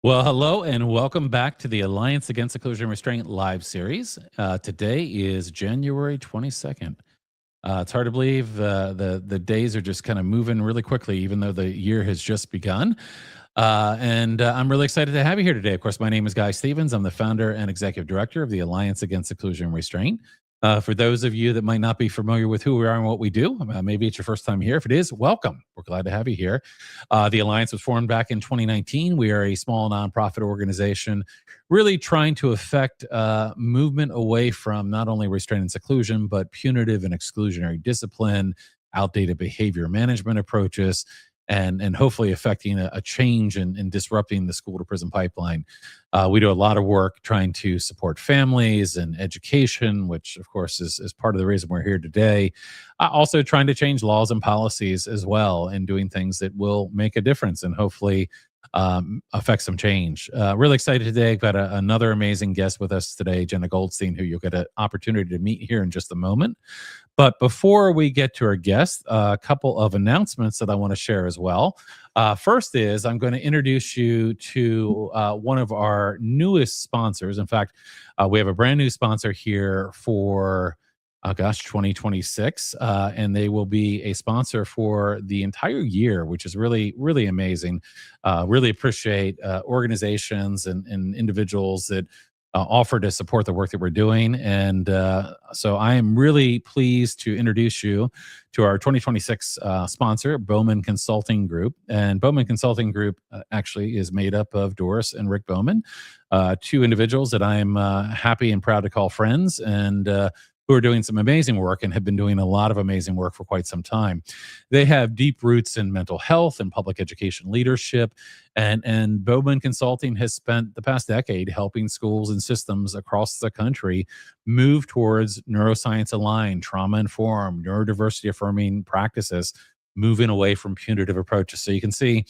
Well, hello and welcome back to the Alliance Against Seclusion and Restraint live series. Today is January 22nd. It's hard to believe the days are just kind of moving really quickly, even though the year has just begun. And I'm really excited to have you here today. Of course, my name is Guy Stevens. I'm the founder and executive director of the Alliance Against Seclusion and Restraint. For those of you that might not be familiar with who we are and what we do, maybe it's your first time here. If it is, welcome. We're glad to have you here. The Alliance was formed back in 2019. We are a small nonprofit organization really trying to affect movement away from not only restraint and seclusion, but punitive and exclusionary discipline, outdated behavior management approaches, and hopefully affecting a change and disrupting the school to prison pipeline. We do a lot of work trying to support families and education, which of course is part of the reason we're here today. Also trying to change laws and policies as well, and doing things that will make a difference and hopefully affect some change. Really excited today. I've got another amazing guest with us today, Jenna Goldstein, who you'll get an opportunity to meet here in just a moment. But before we get to our guest, a couple of announcements that I want to share as well. First is I'm going to introduce you to one of our newest sponsors. In fact, we have a brand new sponsor here for 2026. And they will be a sponsor for the entire year, which is really, really amazing. Really appreciate organizations and individuals that offer to support the work that we're doing. And so I am really pleased to introduce you to our 2026 sponsor, Bowman Consulting Group. And Bowman Consulting Group actually is made up of Doris and Rick Bowman, two individuals that I am happy and proud to call friends, and who are doing some amazing work and have been doing a lot of amazing work for quite some time. They have deep roots in mental health and public education leadership. And Bowman Consulting has spent the past decade helping schools and systems across the country move towards neuroscience-aligned, trauma-informed, neurodiversity-affirming practices, moving away from punitive approaches. So you can see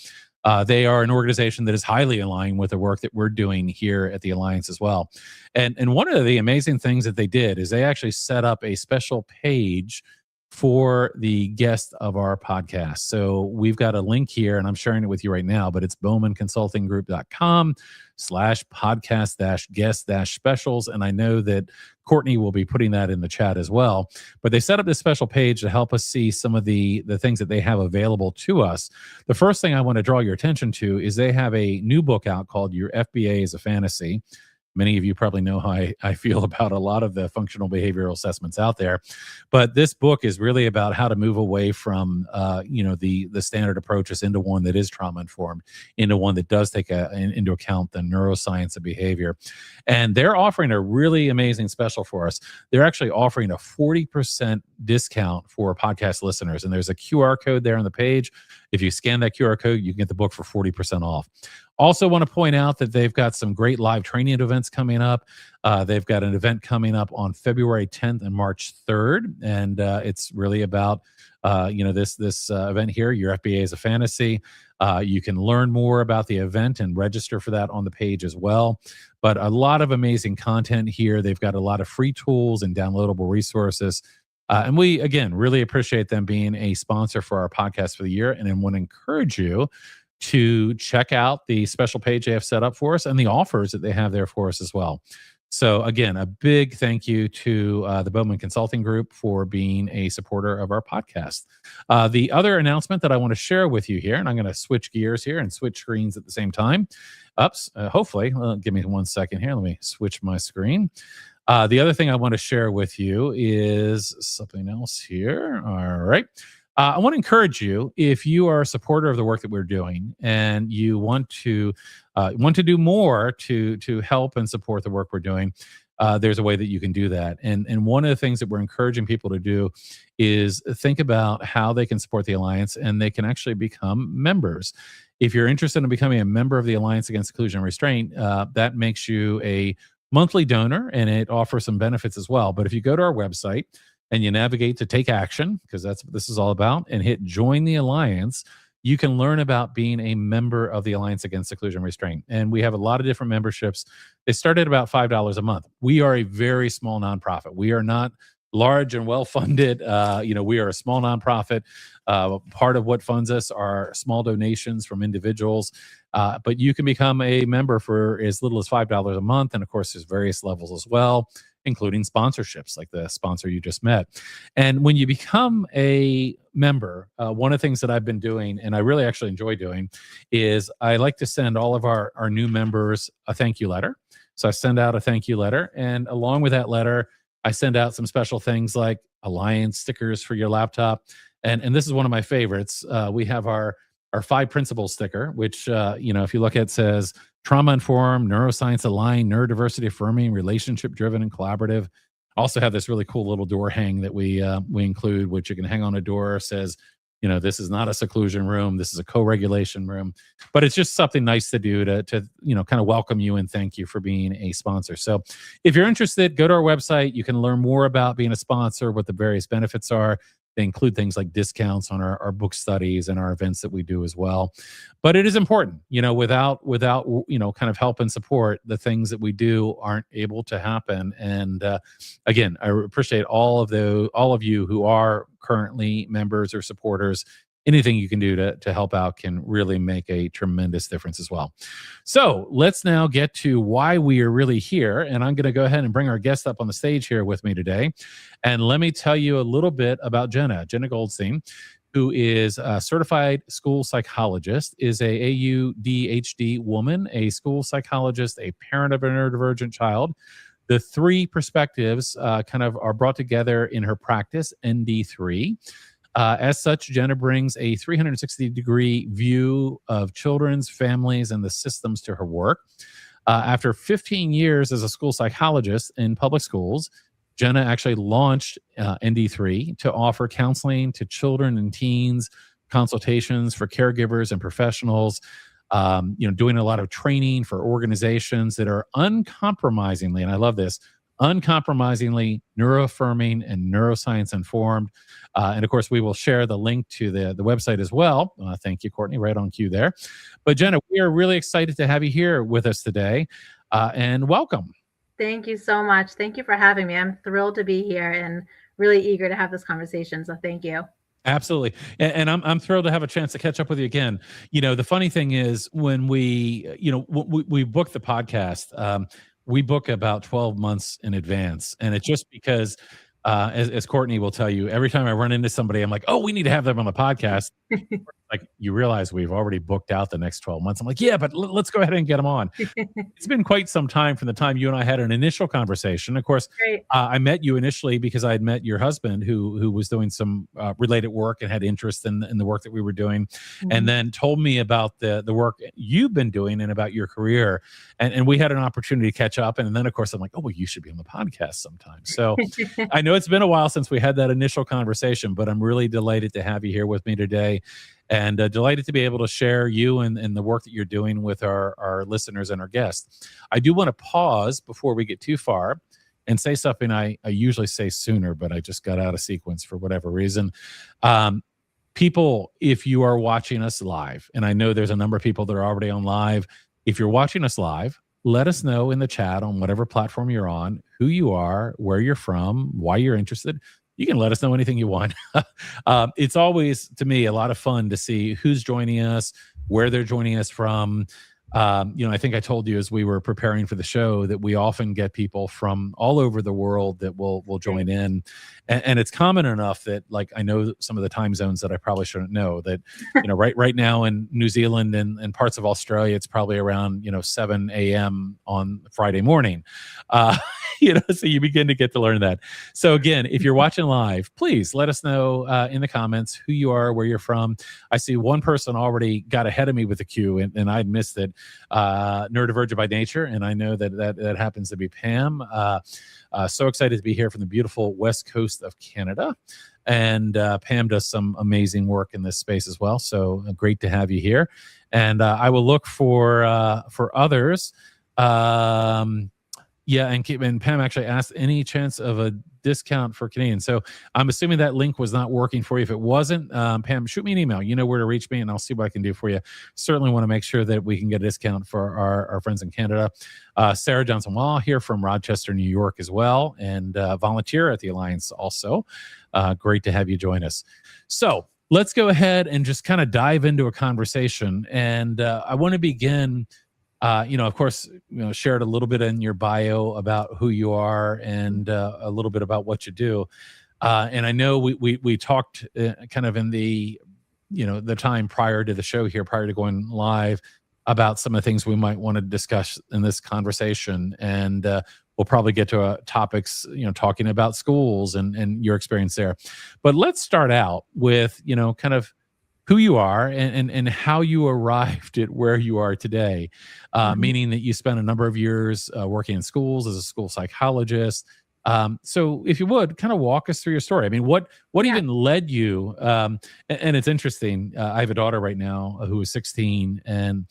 they are an organization that is highly aligned with the work that we're doing here at the Alliance as well. And one of the amazing things that they did is they actually set up a special page for the guest of our podcast. So we've got a link here, and I'm sharing it with you right now, but it's bowmanconsultinggroup.com/podcast-guest-specials. And I know that Courtney will be putting that in the chat as well. But they set up this special page to help us see some of the things that they have available to us. The first thing I want to draw your attention to is they have a new book out called Your FBA is a Fantasy. Many of you probably know how I feel about a lot of the functional behavioral assessments out there. But this book is really about how to move away from the standard approaches into one that is trauma-informed, into one that does take into account the neuroscience of behavior. And they're offering a really amazing special for us. They're actually offering a 40% discount for podcast listeners. And there's a QR code there on the page. If you scan that QR code, you can get the book for 40% off. Also want to point out that they've got some great live training events coming up. They've got an event coming up on February 10th and March 3rd. And it's really about, this event here, Your FBA is a Fantasy. You can learn more about the event and register for that on the page as well. But a lot of amazing content here. They've got a lot of free tools and downloadable resources. And we, again, really appreciate them being a sponsor for our podcast for the year. And I want to encourage you to check out the special page they have set up for us and the offers that they have there for us as well. So again, a big thank you to the Bowman Consulting Group for being a supporter of our podcast. The other announcement that I want to share with you here, and I'm going to switch gears here and switch screens at the same time. Hopefully, give me 1 second here. Let me switch my screen. The other thing I want to share with you is something else here. All right. I want to encourage you, if you are a supporter of the work that we're doing and you want to do more to help and support the work we're doing, there's a way that you can do that. And one of the things that we're encouraging people to do is think about how they can support the Alliance, and they can actually become members. If you're interested in becoming a member of the Alliance Against Seclusion and Restraint, that makes you a monthly donor, and it offers some benefits as well. But if you go to our website and you navigate to Take Action, because that's what this is all about, and hit Join the Alliance, you can learn about being a member of the Alliance Against Seclusion and Restraint. And we have a lot of different memberships. They start at about $5 a month. We are a very small nonprofit. We are not large and well-funded. We are a small nonprofit. Part of what funds us are small donations from individuals. But you can become a member for as little as $5 a month. And of course, there's various levels as well, including sponsorships like the sponsor you just met. And when you become a member, one of the things that I've been doing, and I really actually enjoy doing, is I like to send all of our new members a thank you letter. So I send out a thank you letter. And along with that letter, I send out some special things like Alliance stickers for your laptop. And this is one of my favorites. We have our 5 principles sticker, which, if you look at, says trauma informed, neuroscience aligned, neurodiversity affirming, relationship driven, and collaborative. Also have this really cool little door hang that we include, which you can hang on a door. Says, this is not a seclusion room. This is a co-regulation room. But it's just something nice to do to kind of welcome you and thank you for being a sponsor. So if you're interested, go to our website. You can learn more about being a sponsor, what the various benefits are. They include things like discounts on our book studies and our events that we do as well. But it is important, without kind of help and support, the things that we do aren't able to happen. And again, I appreciate all of you who are currently members or supporters. Anything you can do to help out can really make a tremendous difference as well. So let's now get to why we are really here. And I'm going to go ahead and bring our guest up on the stage here with me today. And let me tell you a little bit about Jenna Goldstein, who is a certified school psychologist, is a AUDHD woman, a school psychologist, a parent of a neurodivergent child. The 3 perspectives kind of are brought together in her practice, ND3. As such, Jenna brings a 360-degree view of children's, families, and the systems to her work. After 15 years as a school psychologist in public schools, Jenna actually launched ND3 to offer counseling to children and teens, consultations for caregivers and professionals, doing a lot of training for organizations that are uncompromisingly, and I love this, uncompromisingly neuroaffirming and neuroscience informed. And of course, we will share the link to the website as well. Thank you, Courtney, right on cue there. But Jenna, we are really excited to have you here with us today, and welcome. Thank you so much. Thank you for having me. I'm thrilled to be here and really eager to have this conversation. So thank you. Absolutely. And I'm thrilled to have a chance to catch up with you again. The funny thing is when we book the podcast, we book about 12 months in advance. And it's just because, as Courtney will tell you, every time I run into somebody, I'm like, oh, we need to have them on the podcast. Like, you realize we've already booked out the next 12 months. I'm like, yeah, but let's go ahead and get them on. It's been quite some time from the time you and I had an initial conversation. Of course, I met you initially because I had met your husband who was doing some related work and had interest in the work that we were doing, and then told me about the work you've been doing and about your career. And we had an opportunity to catch up. And then, of course, I'm like, oh, well, you should be on the podcast sometime. So I know it's been a while since we had that initial conversation, but I'm really delighted to have you here with me today. And delighted to be able to share you and the work that you're doing with our listeners and our guests. I do want to pause before we get too far and say something I usually say sooner, but I just got out of sequence for whatever reason. People, if you are watching us live, and I know there's a number of people that are already on live, if you're watching us live, let us know in the chat on whatever platform you're on, who you are, where you're from, why you're interested. You can let us know anything you want. It's always, to me, a lot of fun to see who's joining us, where they're joining us from. I think I told you as we were preparing for the show that we often get people from all over the world that will join in. And it's common enough that, like, I know some of the time zones that I probably shouldn't know, that, right now in New Zealand and parts of Australia, it's probably around, 7 a.m. on Friday morning. So you begin to get to learn that. So again, if you're watching live, please let us know in the comments who you are, where you're from. I see one person already got ahead of me with the queue, and I'd missed it. Neurodivergent by nature, and I know that happens to be Pam. So excited to be here from the beautiful west coast of Canada. And Pam does some amazing work in this space as well. So great to have you here. And I will look for others. Yeah, and Pam actually asked any chance of a discount for Canadian. So I'm assuming that link was not working for you. If it wasn't, Pam, shoot me an email. You know where to reach me, and I'll see what I can do for you. Certainly want to make sure that we can get a discount for our friends in Canada. Sarah Johnson Wall here from Rochester, New York, as well, and volunteer at the Alliance also. Great to have you join us. So let's go ahead and just kind of dive into a conversation. And I want to begin. Of course, shared a little bit in your bio about who you are and a little bit about what you do. And I know we talked kind of in the time prior to the show here, prior to going live, about some of the things we might want to discuss in this conversation. And we'll probably get to topics, talking about schools and your experience there. But let's start out with, kind of who you are and how you arrived at where you are today, Mhm. meaning that you spent a number of years working in schools as a school psychologist. So if you would kind of walk us through your story. I mean, what Yeah. even led you? And it's interesting. I have a daughter right now who is 16 and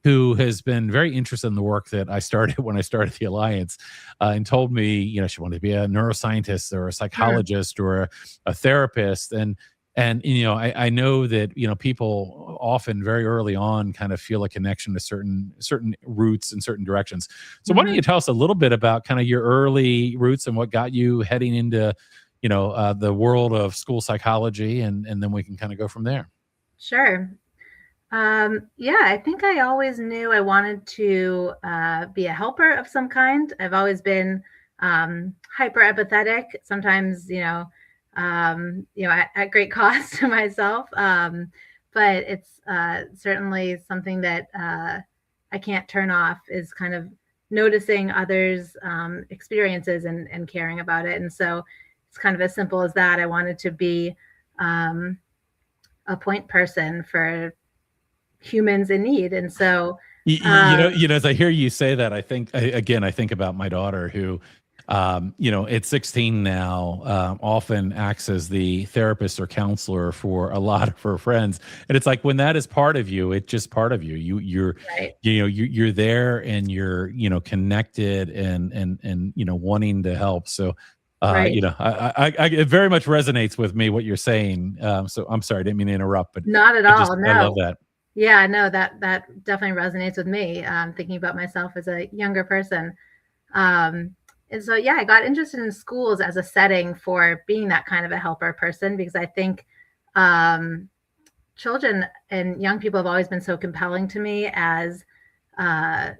who has been very interested in the work that I started when I started the Alliance, and told me, she wanted to be a neuroscientist or a Mm. psychologist or a therapist. And I know that people often very early on kind of feel a connection to certain roots in certain directions. So why don't Mhm. you tell us a little bit about kind of your early roots and what got you heading into the world of school psychology, and then we can kind of go from there. Sure. Yeah, I think I always knew I wanted to be a helper of some kind. I've always been hyper empathetic, sometimes, at great cost to myself. But it's certainly something that I can't turn off, is kind of noticing others' experiences and caring about it. And so it's kind of as simple as that. I wanted to be um, a point person for humans in need. And so, As I hear you say that, I think about my daughter who, at 16 now, often acts as the therapist or counselor for a lot of her friends. And it's like, when that is part of you, it's just part of you. right, You're there and you're, connected and, wanting to help. So, right. it very much resonates with me what you're saying. So I'm sorry, I didn't mean to interrupt, but Not at all. I love No. that. Yeah, no, that definitely resonates with me. Thinking about myself as a younger person. Um, and so, yeah, I got interested in schools as a setting for being that kind of a helper person, because I think um, children and young people have always been so compelling to me as uh,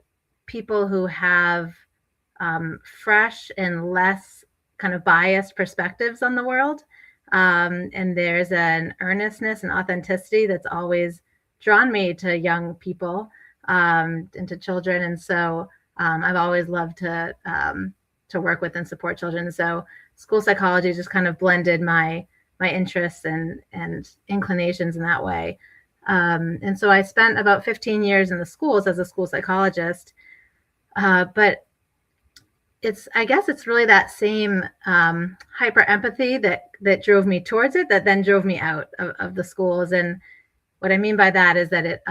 people who have fresh and less kind of biased perspectives on the world. And there's an earnestness and authenticity that's always drawn me to young people and to children. And so I've always loved to work with and support children. So school psychology just kind of blended my interests and inclinations in that way. And so I spent about 15 years in the schools as a school psychologist. But I guess it's really that same hyper empathy that drove me towards it, that then drove me out of the schools. And what I mean by that is that it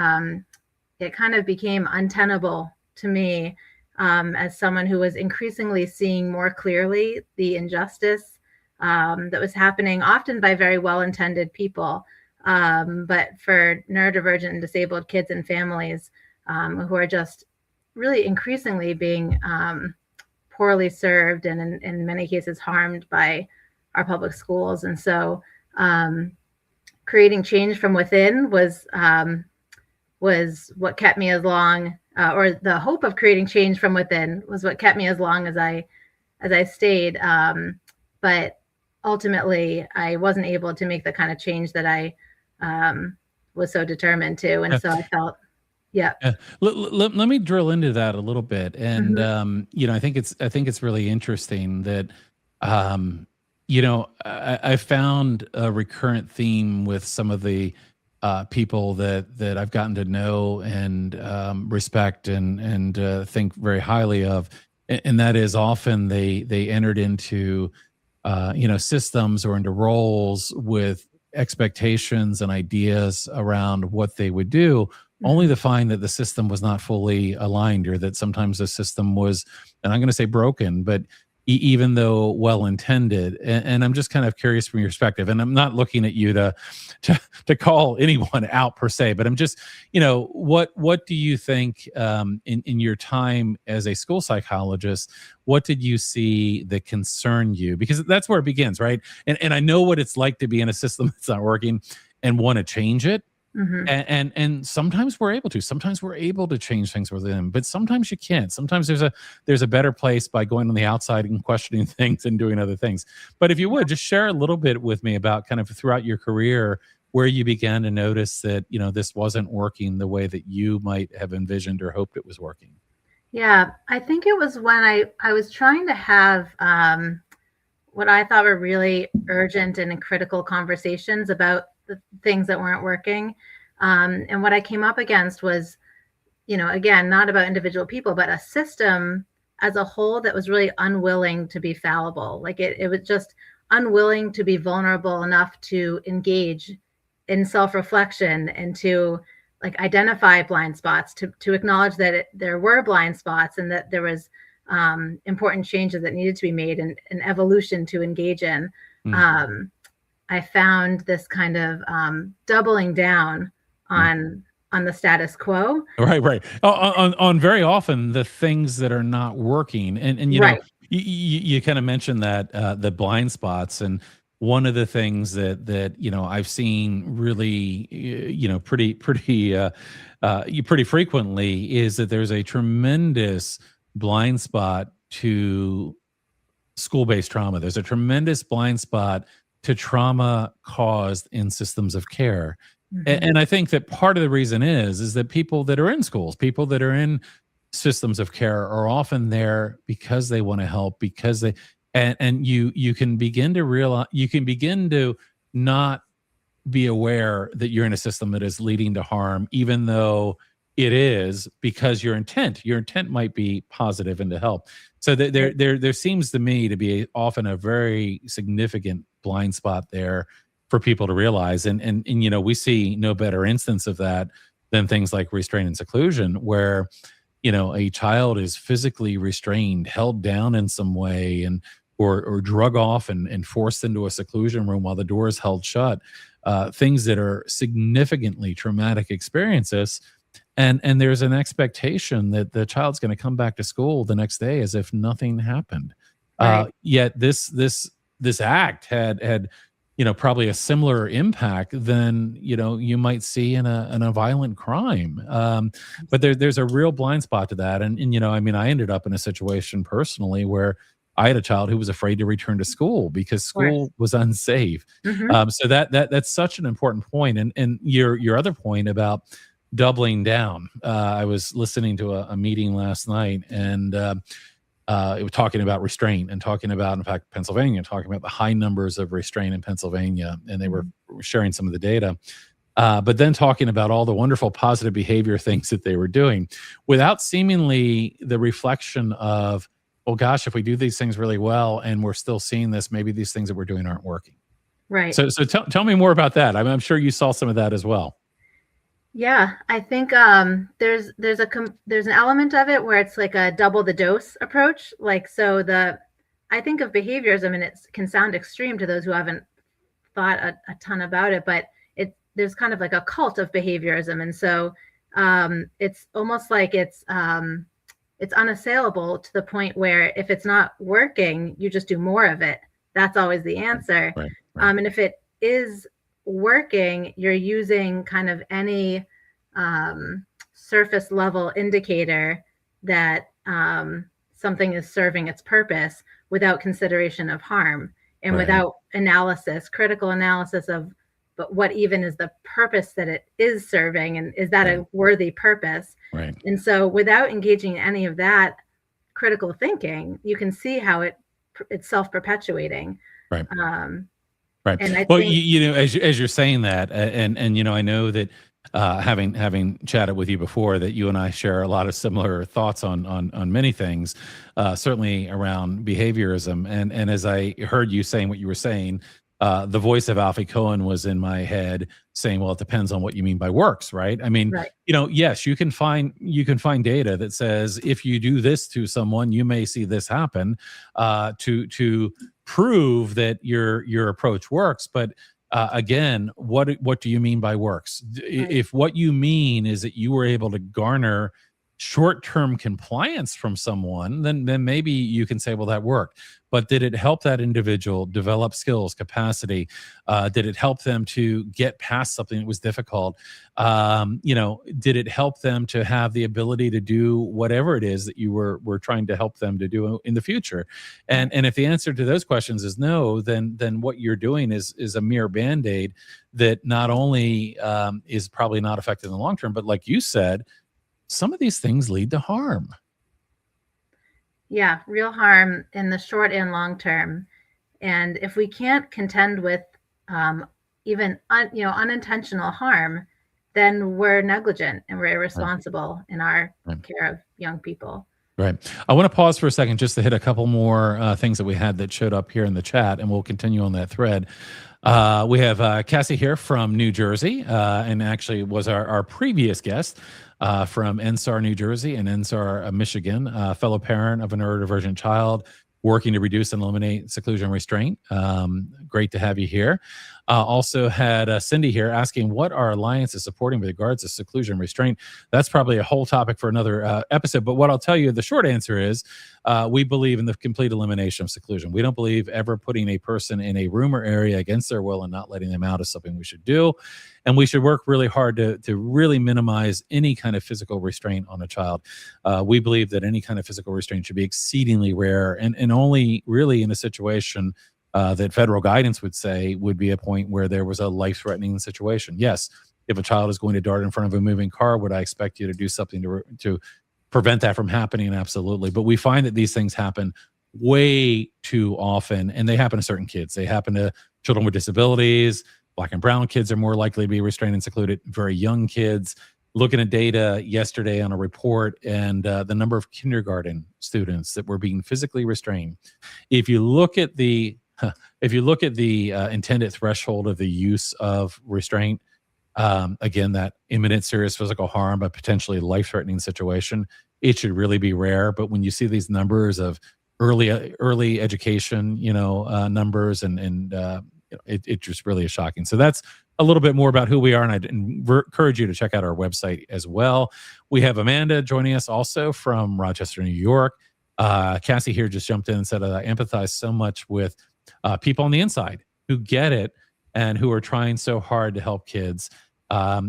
kind of became untenable to me, as someone who was increasingly seeing more clearly the injustice that was happening, often by very well-intended people, but for neurodivergent and disabled kids and families who are just really increasingly being poorly served and in many cases harmed by our public schools. And so creating change from within was what kept me as long, or the hope of creating change from within was what kept me as long as I stayed. But ultimately, I wasn't able to make the kind of change that I was so determined to. And so I felt, yeah. Yeah. Let me drill into that a little bit, and Hmm. I think it's really interesting that I found a recurrent theme with some of the people that I've gotten to know and respect and think very highly of, and that is often they entered into systems or into roles with expectations and ideas around what they would do, only Mhm. to find that the system was not fully aligned, or that sometimes the system was, and I'm going to say broken, but even though well intended. And I'm just kind of curious from your perspective, and I'm not looking at you to call anyone out per se, but I'm just, what do you think, in your time as a school psychologist, what did you see that concerned you? Because that's where it begins, right? And I know what it's like to be in a system that's not working and want to change it. Mhm. And sometimes we're able to. Sometimes we're able to change things within, but sometimes you can't. Sometimes there's a better place by going on the outside and questioning things and doing other things. But if you would just share a little bit with me about kind of throughout your career where you began to notice that this wasn't working the way that you might have envisioned or hoped it was working. Yeah, I think it was when I was trying to have what I thought were really urgent and critical conversations about the things that weren't working. And what I came up against was, again, not about individual people, but a system as a whole that was really unwilling to be fallible. Like it was just unwilling to be vulnerable enough to engage in self-reflection and to like identify blind spots, to acknowledge that there were blind spots and that there was important changes that needed to be made and an evolution to engage in. Mm, Um, I found this kind of doubling down mm. on the status quo. Right, right. On very often the things that are not working, and Right. you kind of mentioned that the blind spots, and one of the things that I've seen really pretty frequently is that there's a tremendous blind spot to school-based trauma. There's a tremendous blind spot to trauma caused in systems of care. Hmm. And I think that part of the reason is that people that are in schools, people that are in systems of care are often there because they want to help, because they and you can begin to realize, you can begin to not be aware that you're in a system that is leading to harm, even though it is, because your intent might be positive and to help. So there seems to me to be often a very significant blind spot there for people to realize. And we see no better instance of that than things like restraint and seclusion, where a child is physically restrained, held down in some way, and or drug off and forced into a seclusion room while the door is held shut. Things that are significantly traumatic experiences, and there's an expectation that the child's going to come back to school the next day as if nothing happened. Right. Yet this act had probably a similar impact than you might see in a violent crime. But there's a real blind spot to that. And I mean, I ended up in a situation personally where I had a child who was afraid to return to school because Of course. school was unsafe. Hmm. So that's such an important point. And your other point about doubling down. I was listening to a meeting last night, and it was talking about restraint and talking about, in fact, Pennsylvania, talking about the high numbers of restraint in Pennsylvania, and they were sharing some of the data. But then talking about all the wonderful positive behavior things that they were doing, without seemingly the reflection of, oh gosh, if we do these things really well and we're still seeing this, maybe these things that we're doing aren't working. Right. So tell me more about that. I'm sure you saw some of that as well. Yeah, I think there's an element of it where it's like a double the dose approach. Like so the I think of behaviorism, and it can sound extreme to those who haven't thought a ton about it, but there's kind of like a cult of behaviorism, and so it's almost like it's unassailable to the point where if it's not working, you just do more of it. That's always the answer. Right, right, And if it is working, you're using kind of any surface level indicator that something is serving its purpose without consideration of harm and right, without analysis, critical analysis of, but what even is the purpose that it is serving, and is that right, a worthy purpose? right, And so without engaging in any of that critical thinking, you can see how it's self-perpetuating. right. Um, Right. and I Well, think, as you're saying that, and I know that having chatted with you before, that you and I share a lot of similar thoughts on many things, certainly around behaviorism. And as I heard you saying what you were saying, the voice of Alfie Cohen was in my head saying, well, it depends on what you mean by works, right? I mean, Right. yes, you can find data that says if you do this to someone, you may see this happen, to prove that your approach works. But again, what do you mean by works? Right. If what you mean is that you were able to garner short-term compliance from someone, then maybe you can say, well, that worked. But did it help that individual develop skills, capacity? Did it help them to get past something that was difficult? Did it help them to have the ability to do whatever it is that you were trying to help them to do in the future? And Right. and if the answer to those questions is no, then what you're doing is a mere band-aid that not only is probably not effective in the long term, but like you said, some of these things lead to harm. Yeah, real harm in the short and long term. And if we can't contend with um, even unintentional harm, then we're negligent and we're Right. irresponsible in our Right. care of young people. Right. I want to pause for a second just to hit a couple more things that we had that showed up here in the chat, and we'll continue on that thread. We have Cassie here from New Jersey, and actually was our previous guest from NSAR, New Jersey, and NSAR, Michigan, fellow parent of a neurodivergent child working to reduce and eliminate seclusion and restraint. Great to have you here. Also had Cindy here asking what our alliance is supporting with regards to seclusion and restraint. That's probably a whole topic for another episode. But what I'll tell you, the short answer is we believe in the complete elimination of seclusion. We don't believe ever putting a person in a room or area against their will and not letting them out is something we should do. And we should work really hard to really minimize any kind of physical restraint on a child. We believe that any kind of physical restraint should be exceedingly rare and only really in a situation that federal guidance would say would be a point where there was a life-threatening situation. Yes, if a child is going to dart in front of a moving car, would I expect you to do something to prevent that from happening? Absolutely. But we find that these things happen way too often, and they happen to certain kids. They happen to children with disabilities. Black and brown kids are more likely to be restrained and secluded. Very young kids. Looking at data yesterday on a report, and the number of kindergarten students that were being physically restrained. If you look at the intended threshold of the use of restraint, again, that imminent serious physical harm, but potentially life-threatening situation, it should really be rare. But when you see these numbers of early education, numbers, and it just really is shocking. So that's a little bit more about who we are, and I'd encourage you to check out our website as well. We have Amanda joining us also from Rochester, New York. Cassie here just jumped in and said, I empathize so much with people on the inside who get it and who are trying so hard to help kids.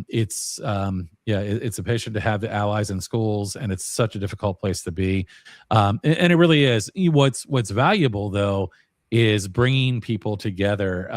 It's a patient to have the allies in schools, and it's such a difficult place to be. And it really is. What's valuable though is bringing people together.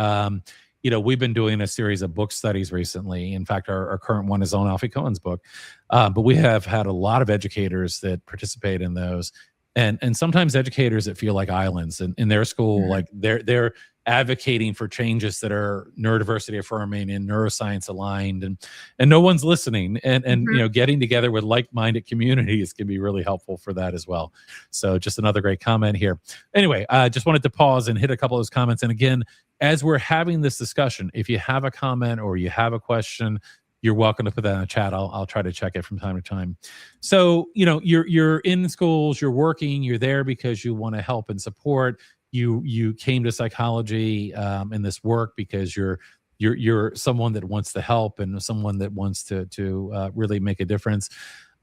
We've been doing a series of book studies recently. In fact, our current one is on Alfie Cohen's book, but we have had a lot of educators that participate in those. And sometimes educators that feel like islands in their school, Mhm. like they're advocating for changes that are neurodiversity affirming and neuroscience aligned, and no one's listening. And Mhm. getting together with like-minded communities can be really helpful for that as well. So just another great comment here. Anyway, I just wanted to pause and hit a couple of those comments. And again, as we're having this discussion, if you have a comment or you have a question, you're welcome to put that in the chat. I'll try to check it from time to time. So, you're in schools, you're working, you're there because you want to help and support. You came to psychology in this work because you're someone that wants to help and someone that wants to really make a difference.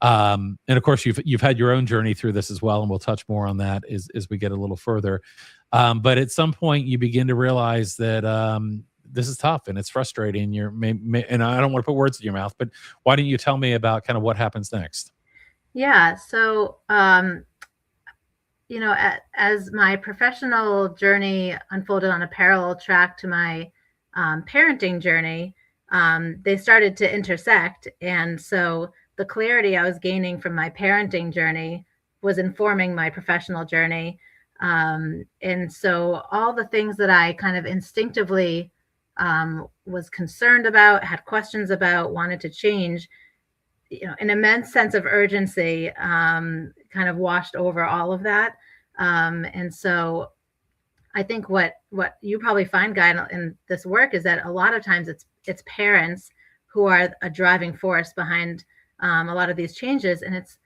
And of course, you've had your own journey through this as well, and we'll touch more on that as we get a little further. But at some point, you begin to realize that this is tough and it's frustrating. And I don't want to put words in your mouth, but why don't you tell me about kind of what happens next? Yeah. So, as my professional journey unfolded on a parallel track to my parenting journey, they started to intersect. And so the clarity I was gaining from my parenting journey was informing my professional journey. And so all the things that I kind of instinctively was concerned about, had questions about, wanted to change, an immense sense of urgency kind of washed over all of that. And so I think what you probably find, Guy, in this work is that a lot of times it's parents who are a driving force behind a lot of these changes, and it's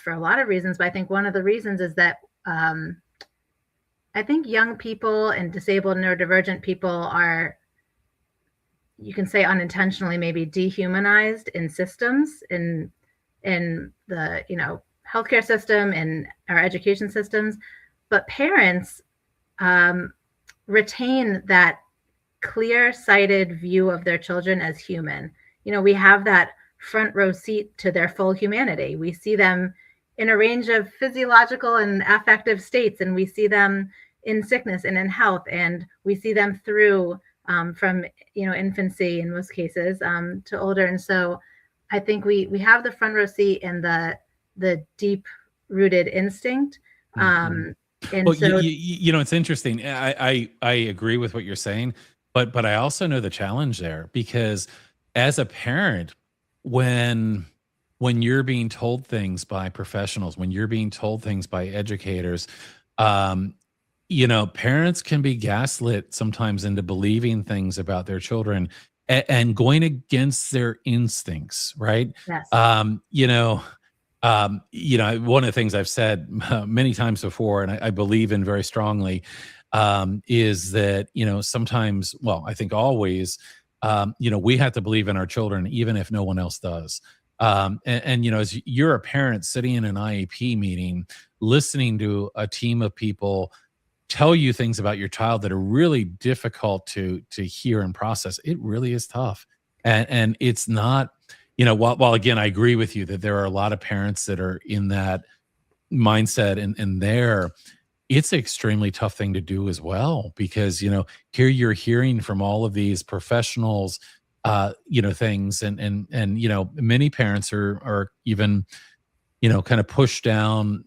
for a lot of reasons. But I think one of the reasons is that I think young people and disabled neurodivergent people are, you can say unintentionally, maybe dehumanized in systems, in the healthcare system and our education systems. But parents retain that clear-sighted view of their children as human. We have that front row seat to their full humanity. We see them in a range of physiological and affective states, and we see them in sickness and in health, and we see them through from infancy in most cases to older. And so I think we have the front row seat and the deep rooted instinct. And well, so it's interesting. I agree with what you're saying, but I also know the challenge there, because as a parent, when you're being told things by professionals, when you're being told things by educators, parents can be gaslit sometimes into believing things about their children and going against their instincts, right? Yes. One of the things I've said many times before, and I believe in very strongly, is that, sometimes, well, I think always, we have to believe in our children, even if no one else does. As you're a parent sitting in an IEP meeting, listening to a team of people tell you things about your child that are really difficult to hear and process, it really is tough. And it's not, while again, I agree with you that there are a lot of parents that are in that mindset, and it's an extremely tough thing to do as well, because, here you're hearing from all of these professionals, things, and many parents are even, kind of pushed down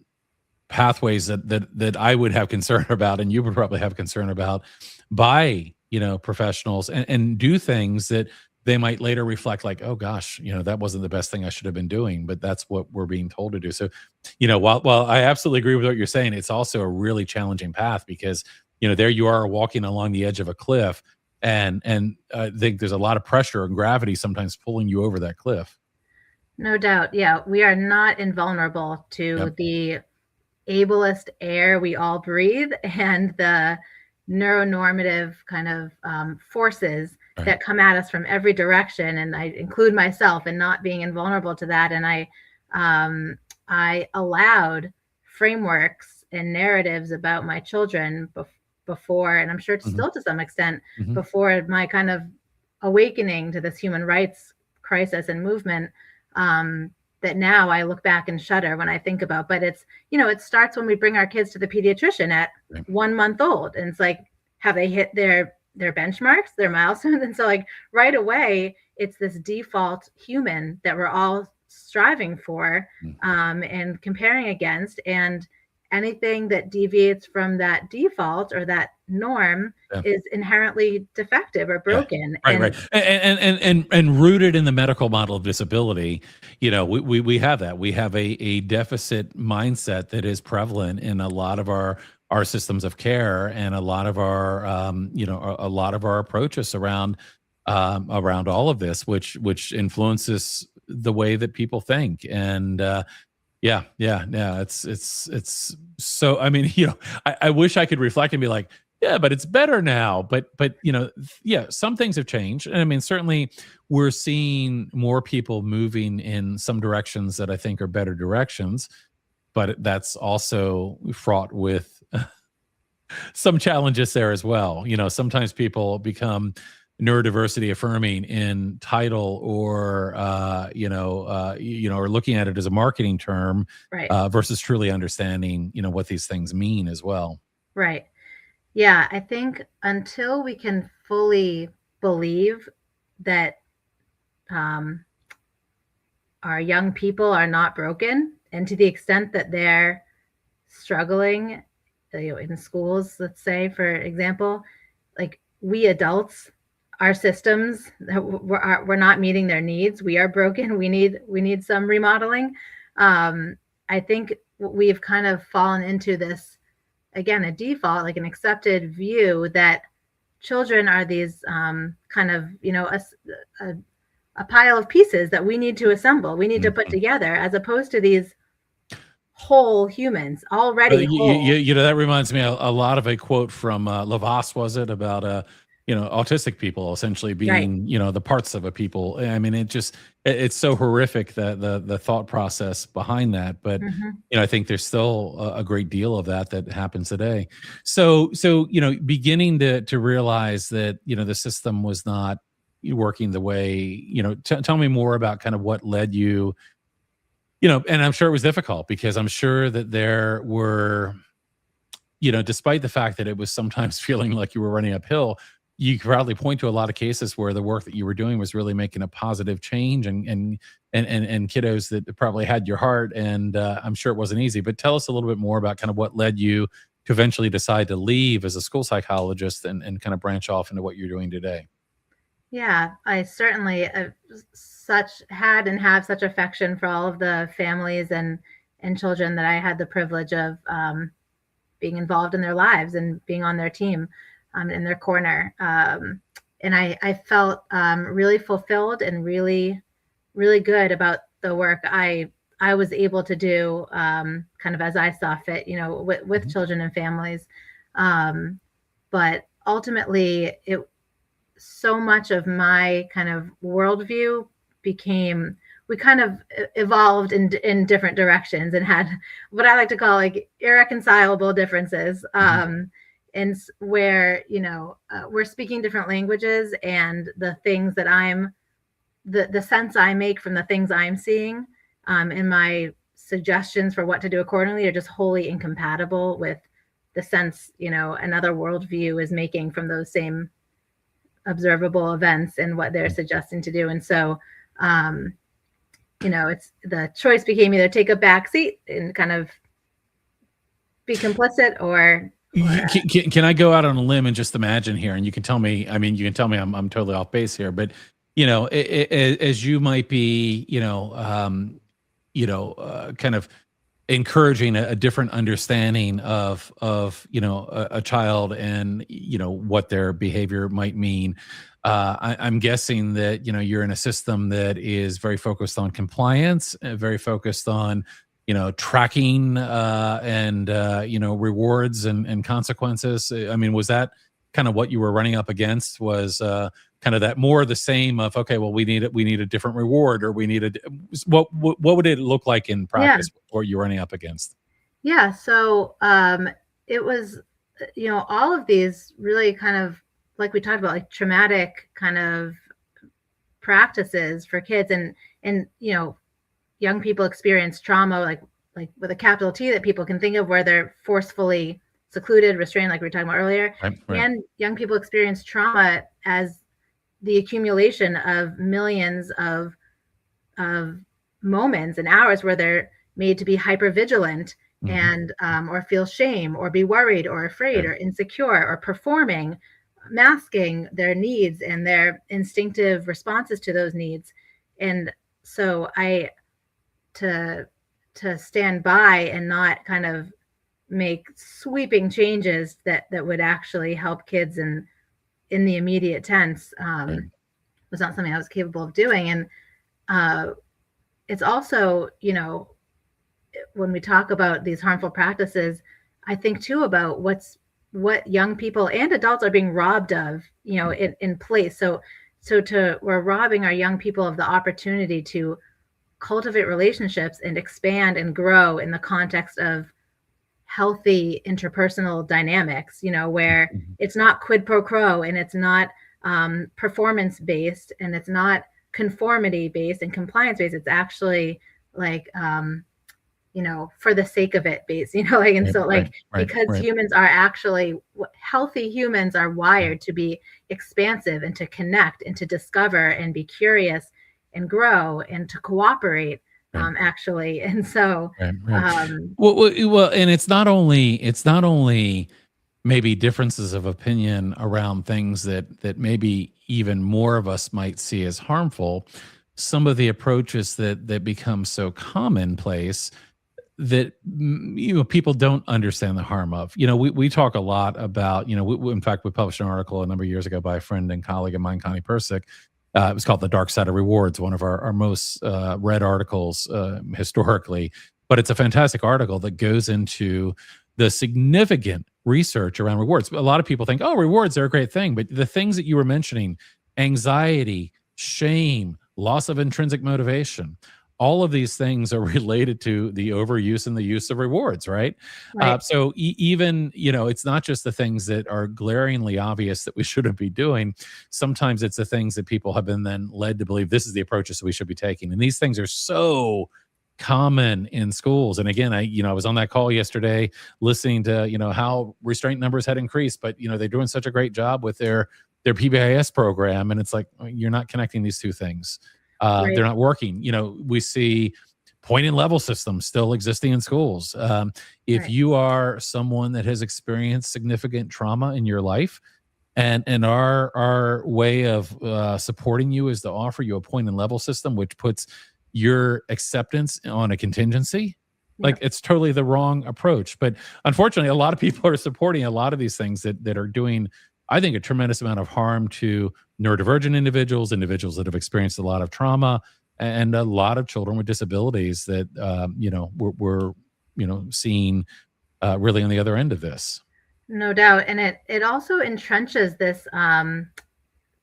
pathways that I would have concern about, and you would probably have concern about, by, professionals, and do things that they might later reflect like, oh gosh, that wasn't the best thing I should have been doing, but that's what we're being told to do. So, while I absolutely agree with what you're saying, it's also a really challenging path, because, there you are walking along the edge of a cliff, and I think there's a lot of pressure and gravity sometimes pulling you over that cliff. No doubt. Yeah, we are not invulnerable to the ableist air we all breathe and the neuronormative kind of forces that come at us from every direction. And I include myself in not being invulnerable to that. And I allowed frameworks and narratives about my children before, and I'm sure still to some extent, before my kind of awakening to this human rights crisis and movement, that now I look back and shudder when I think about. But it's, it starts when we bring our kids to the pediatrician at 1 month old. And it's like, have they hit their benchmarks, their milestones? And so like right away, it's this default human that we're all striving for and comparing against. And anything that deviates from that default or that norm is inherently defective or broken. Right. And rooted in the medical model of disability, we have that. We have a deficit mindset that is prevalent in a lot of our systems of care, and a lot of our a lot of our approaches around all of this, which influences the way that people think. And it's so, I mean, I wish I could reflect and be like, yeah, but it's better now. But some things have changed. And I mean, certainly we're seeing more people moving in some directions that I think are better directions, but that's also fraught with some challenges there as well. Sometimes people become neurodiversity affirming in title, or or looking at it as a marketing term, versus truly understanding what these things mean as well. Right. Yeah, I think until we can fully believe that our young people are not broken, and to the extent that they're struggling, in schools, let's say, for example, like we adults, our systems, we're not meeting their needs. We are broken. We need some remodeling. I think we've kind of fallen into this again, a default, like an accepted view that children are these kind of, a, a pile of pieces that we need to assemble, we need to put Mhm. together, as opposed to these whole humans, already whole. That reminds me a lot of a quote from Lavas, was it, about autistic people essentially Right. being the parts of a people. I mean, it's so horrific, that the thought process behind that. But Hmm. I think there's still a great deal of that happens today. So beginning to realize that the system was not working the way, tell me more about kind of what led you. And I'm sure it was difficult, because I'm sure that there were, despite the fact that it was sometimes feeling like you were running uphill, you could probably point to a lot of cases where the work that you were doing was really making a positive change, and kiddos that probably had your heart. And I'm sure it wasn't easy. But tell us a little bit more about kind of what led you to eventually decide to leave as a school psychologist, and kind of branch off into what you're doing today. Yeah, I certainly such had and have such affection for all of the families and children that I had the privilege of being involved in their lives and being on their team, in their corner. And I felt really fulfilled and really, really good about the work I was able to do, kind of as I saw fit, with Mhm. children and families. Um, but ultimately, it so much of my kind of worldview became, we kind of evolved in different directions and had what I like to call like irreconcilable differences, Mhm. and where we're speaking different languages, and the things that I'm, the sense I make from the things I'm seeing, and my suggestions for what to do accordingly are just wholly incompatible with the sense another worldview is making from those same observable events and what they're suggesting to do. And so, um, it's, the choice became either take a back seat and kind of be complicit, or Can I go out on a limb and just imagine here, and you can tell me. I mean, you can tell me I'm totally off base here, but as you might be, kind of encouraging a different understanding of a child, and what their behavior might mean. I'm guessing that you're in a system that is very focused on compliance, very focused on tracking, and rewards and consequences. I mean, was that kind of what you were running up against? Was kind of that more of the same of, okay, well, we need a different reward, or we need a what would it look like in yeah, practice, what you're running up against? yeah. So it was, all of these really kind of, like we talked about, like traumatic kind of practices for kids, and young people experience trauma, like with a capital T, that people can think of, where they're forcefully secluded, restrained, like we were talking about earlier. Right, right. And young people experience trauma as the accumulation of millions of moments and hours where they're made to be hyper vigilant, Mhm. and or feel shame, or be worried, or afraid, Right, or insecure, or performing, masking their needs and their instinctive responses to those needs. And so I to to stand by and not kind of make sweeping changes that would actually help kids in the immediate tense, right. was not something I was capable of doing. And uh, it's also, when we talk about these harmful practices, I think too about what young people and adults are being robbed of, in place. So we're robbing our young people of the opportunity to cultivate relationships and expand and grow in the context of healthy interpersonal dynamics, where Mhm. it's not quid pro quo, and it's not performance based, and it's not conformity based and compliance based. It's actually like, for the sake of it based, like, and Right, so, right, like, right, because right. humans are actually, healthy humans are wired to be expansive and to connect and to discover and be curious and grow and to cooperate, Right. actually. And so, Right, right. um, And it's not only maybe differences of opinion around things that maybe even more of us might see as harmful. Some of the approaches that become so commonplace, people don't understand the harm of. We talk a lot about, in fact, we published an article a number of years ago by a friend and colleague of mine, Connie Persick. It was called "The Dark Side of Rewards," one of our most read articles historically. But it's a fantastic article that goes into the significant research around rewards. A lot of people think, oh, rewards are a great thing, but the things that you were mentioning, anxiety, shame, loss of intrinsic motivation, all of these things are related to the overuse and the use of rewards, right? Right. So even, it's not just the things that are glaringly obvious that we shouldn't be doing. Sometimes it's the things that people have been then led to believe this is the approaches we should be taking. And these things are so common in schools. And again, I was on that call yesterday listening to, how restraint numbers had increased, but they're doing such a great job with their PBIS program. And it's like, you're not connecting these two things. They're Right. not working. We see point and level systems still existing in schools. If Right. you are someone that has experienced significant trauma in your life, and our way of supporting you is to offer you a point and level system, which puts your acceptance on a contingency. Like, Yep. it's totally the wrong approach. But unfortunately, a lot of people are supporting a lot of these things that are doing, I think, a tremendous amount of harm to neurodivergent individuals that have experienced a lot of trauma, and a lot of children with disabilities that we're seeing really on the other end of this. No doubt. And it also entrenches this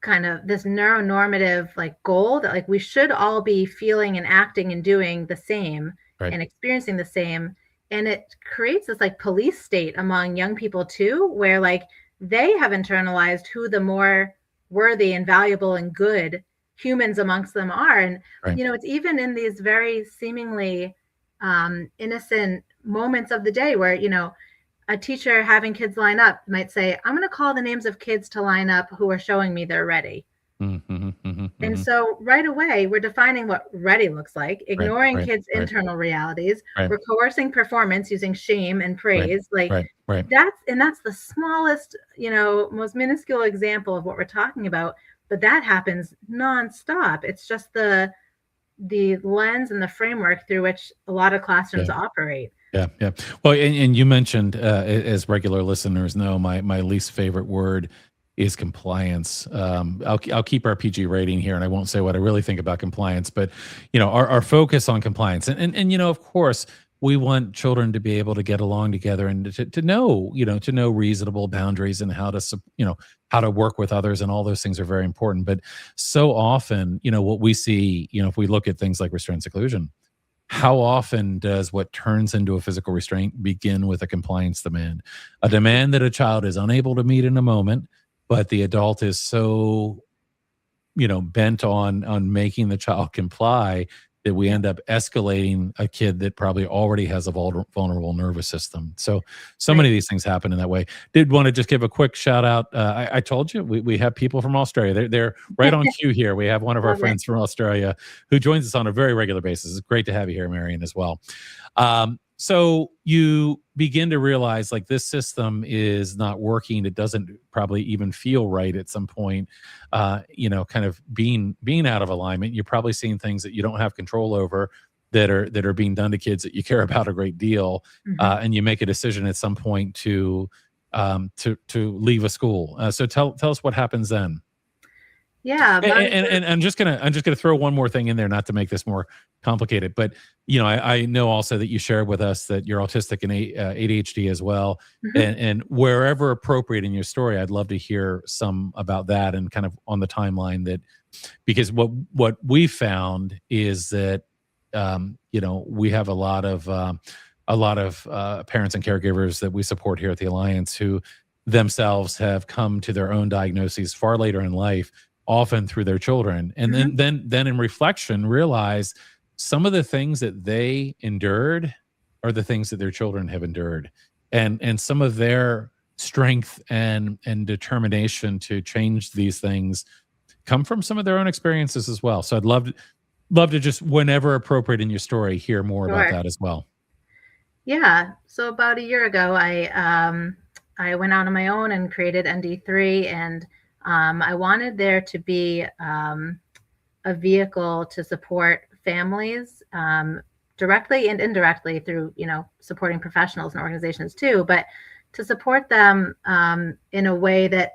kind of this neuronormative like goal that like we should all be feeling and acting and doing the same Right. and experiencing the same. And it creates this like police state among young people too, where like they have internalized who the more worthy and valuable and good humans amongst them are. And Right. it's even in these very seemingly innocent moments of the day where a teacher having kids line up might say, I'm going to call the names of kids to line up who are showing me they're ready. Mm-hmm, mm-hmm, And mm-hmm. so right away, we're defining what ready looks like, Right. ignoring Right. kids' Right. internal realities. Right. We're coercing performance using shame and Right. praise. Like Right. Right. that's the smallest, most minuscule example of what we're talking about. But that happens nonstop. It's just the lens and the framework through which a lot of classrooms Yeah. operate. Yeah, yeah. Well, and you mentioned, as regular listeners know, my least favorite word is compliance. I'll keep our PG rating here, and I won't say what I really think about compliance. But our focus on compliance, and of course, we want children to be able to get along together and to know reasonable boundaries and how to how to work with others, and all those things are very important. But so often, what we see, if we look at things like restraint seclusion, how often does what turns into a physical restraint begin with a compliance demand? A demand that a child is unable to meet in a moment, but the adult is so, bent on making the child comply that we Yeah. end up escalating a kid that probably already has a vulnerable nervous system. So many Right. of these things happen in that way. Did want to just give a quick shout out. I told you we have people from Australia. They're right on cue here. We have one of our Love it. friends from Australia who joins us on a very regular basis. It's great to have you here, Marion, as well. So you begin to realize, like, this system is not working. It doesn't probably even feel right at some point. Kind of being out of alignment. You're probably seeing things that you don't have control over that are being done to kids that you care about a great deal, Mhm. and you make a decision at some point to leave a school. So tell us what happens then. Yeah, about a year. And I'm just gonna throw one more thing in there, not to make this more complicated, but I know also that you shared with us that you're autistic and ADHD as well, Mhm. and wherever appropriate in your story, I'd love to hear some about that and kind of on the timeline that, because what we found is that we have a lot of parents and caregivers that we support here at the Alliance who themselves have come to their own diagnoses far later in life, often through their children, and then Mhm. then then in reflection realize some of the things that they endured are the things that their children have endured, and some of their strength and determination to change these things come from some of their own experiences as well. So I'd love to just, whenever appropriate in your story, hear more about Sure. that as well. Yeah. So about a year ago, I went out on my own and created ND3, and I wanted there to be a vehicle to support families directly and indirectly through, supporting professionals and organizations too, but to support them in a way that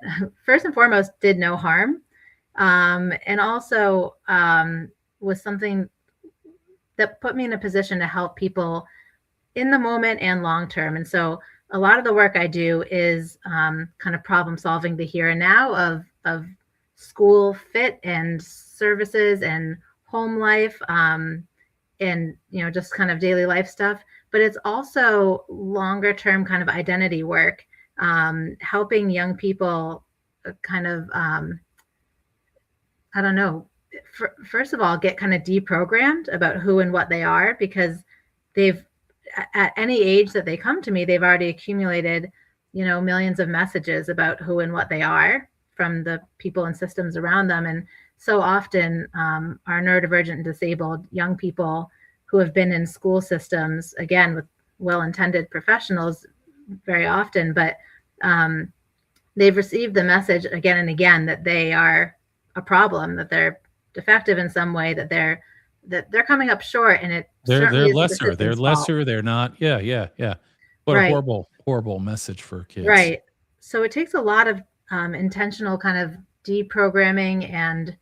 first and foremost did no harm, and also was something that put me in a position to help people in the moment and long term. And so a lot of the work I do is kind of problem solving the here and now of school fit and services and home life, and just kind of daily life stuff. But it's also longer term kind of identity work, helping young people kind of I don't know, first of all, get kind of deprogrammed about who and what they are, because they've, at any age that they come to me, they've already accumulated, millions of messages about who and what they are from the people and systems around them. And so often our neurodivergent and disabled young people who have been in school systems, again, with well-intended professionals very often, but they've received the message again and again that they are a problem, that they're defective in some way, that they're coming up short, and they're lesser. The they're lesser. fault. They're not. Yeah. What Right. a horrible message for kids. Right. So it takes a lot of intentional kind of deprogramming and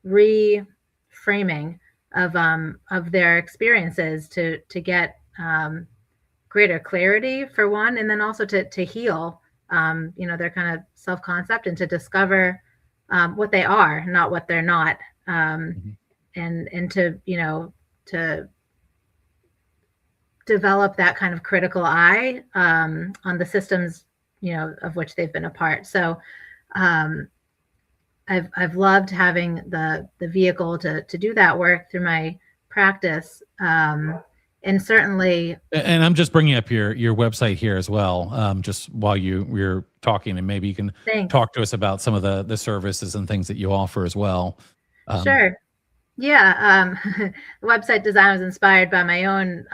reframing of their experiences to get greater clarity, for one, and then also to heal their kind of self-concept, and to discover what they are, not what they're not, and to develop that kind of critical eye on the systems of which they've been a part. So I've loved having the vehicle to do that work through my practice, and certainly. And I'm just bringing up your website here as well, just while we're talking, and maybe you can talk to us about some of the services and things that you offer as well. Sure. Yeah. The website design was inspired by my own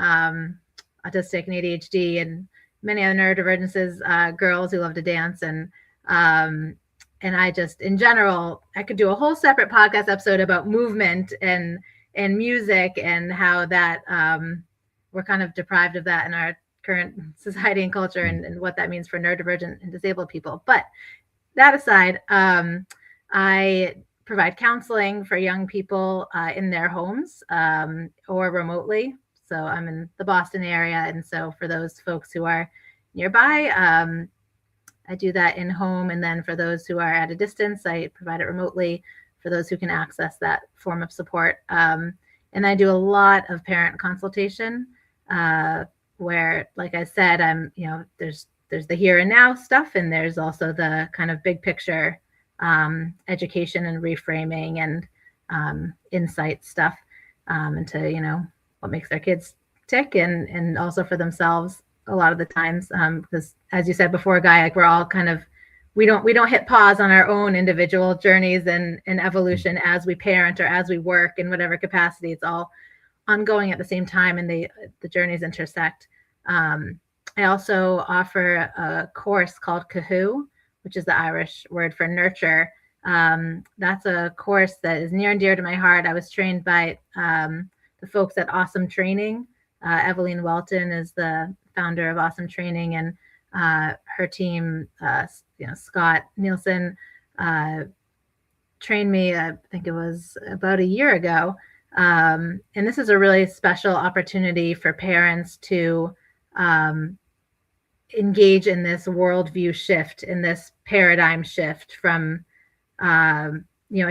autistic and ADHD and many other neurodivergences, girls who love to dance. And I just, in general, I could do a whole separate podcast episode about movement and music, and how that we're kind of deprived of that in our current society and culture, and what that means for neurodivergent and disabled people. But that aside, I provide counseling for young people in their homes or remotely. So I'm in the Boston area. And so for those folks who are nearby, I do that in home. And then for those who are at a distance, I provide it remotely for those who can access that form of support. And I do a lot of parent consultation where, like I said, I'm, there's the here and now stuff, and there's also the kind of big picture education and reframing and insight stuff into what makes their kids tick, and also for themselves a lot of the times, because as you said before, Guy, like we're all kind of, we don't hit pause on our own individual journeys and evolution as we parent or as we work in whatever capacity. It's all ongoing at the same time, and the journeys intersect. I also offer a course called Kahoo, which is the Irish word for nurture. That's a course that is near and dear to my heart. I was trained by the folks at Awesome Training. Evelyn Welton is the founder of Awesome Training, and her team, Scott Nielsen, trained me, I think it was about a year ago. And this is a really special opportunity for parents to engage in this worldview shift, in this paradigm shift from, a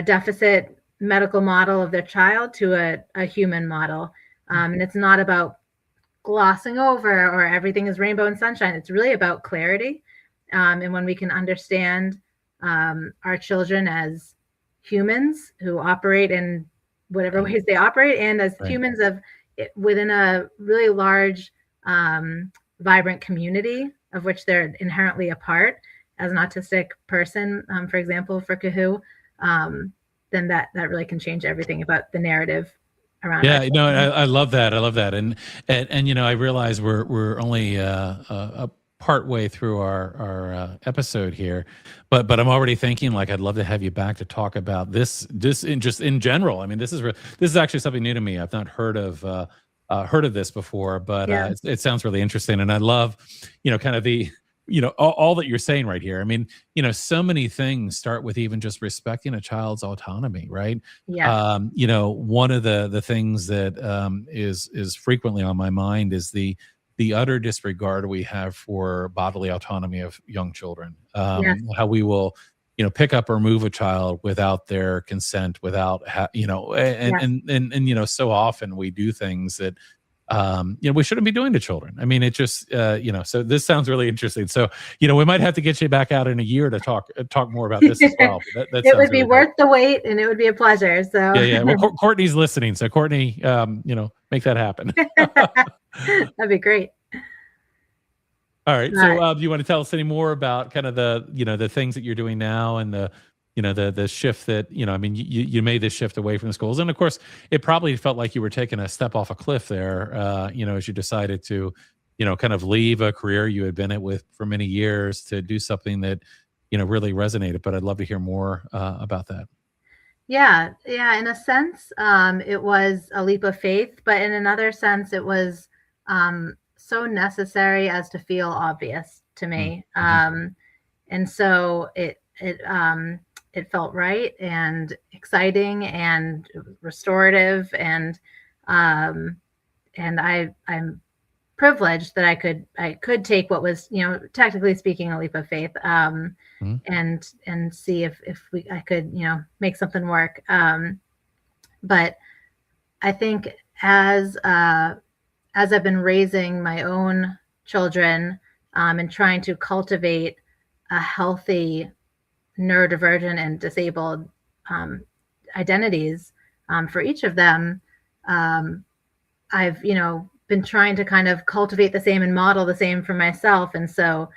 deficit medical model of their child to a human model. And it's not about glossing over or everything is rainbow and sunshine. It's really about clarity. And when we can understand our children as humans who operate in whatever ways they operate, and as humans within a really large, vibrant community of which they're inherently a part, as an autistic person, for example, for Kahoo, then that really can change everything about the narrative around. Yeah, I love that. And I realize we're only a part way through our episode here, but I'm already thinking, like, I'd love to have you back to talk about this in general. I mean, this is actually something new to me. I've not heard of heard of this before, but Yeah. it sounds really interesting. And I love, kind of the, all that you're saying right here. I mean, so many things start with even just respecting a child's autonomy, right? Yes. One of the things that is frequently on my mind is the utter disregard we have for bodily autonomy of young children. Yes. How we will, pick up or move a child without their consent, without, Yes. so often we do things that, we shouldn't be doing to children. I mean, it just, so this sounds really interesting. So, we might have to get you back out in a year to talk more about this as well. But that It sounds would be really great. worth the wait, and it would be a pleasure. So Yeah, yeah. Well, Courtney's listening, so Courtney, make that happen. that'd be great. All right. So, do you want to tell us any more about kind of the, the things that you're doing now and the, the shift that, I mean, you made this shift away from the schools. And of course, it probably felt like you were taking a step off a cliff there, as you decided to, kind of leave a career you had been at with for many years to do something that, really resonated. But I'd love to hear more about that. Yeah, yeah. In a sense, it was a leap of faith, but in another sense, it was so necessary as to feel obvious to me. And so it felt right and exciting and restorative, and I'm privileged that I could take what was, technically speaking, a leap of faith, and see if I could, make something work. But I think as I've been raising my own children, and trying to cultivate a healthy neurodivergent and disabled identities for each of them, I've been trying to kind of cultivate the same and model the same for myself. And so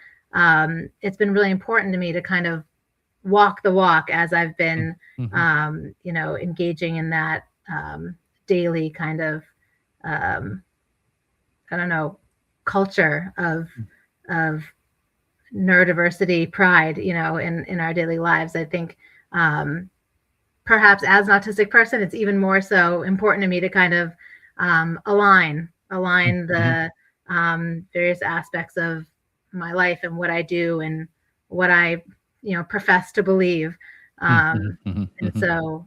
it's been really important to me to kind of walk the walk as I've been engaging in that daily kind of I don't know, culture of neurodiversity pride, in our daily lives. I think perhaps as an autistic person, it's even more so important to me to kind of align the various aspects of my life and what I do and what I, profess to believe. And so,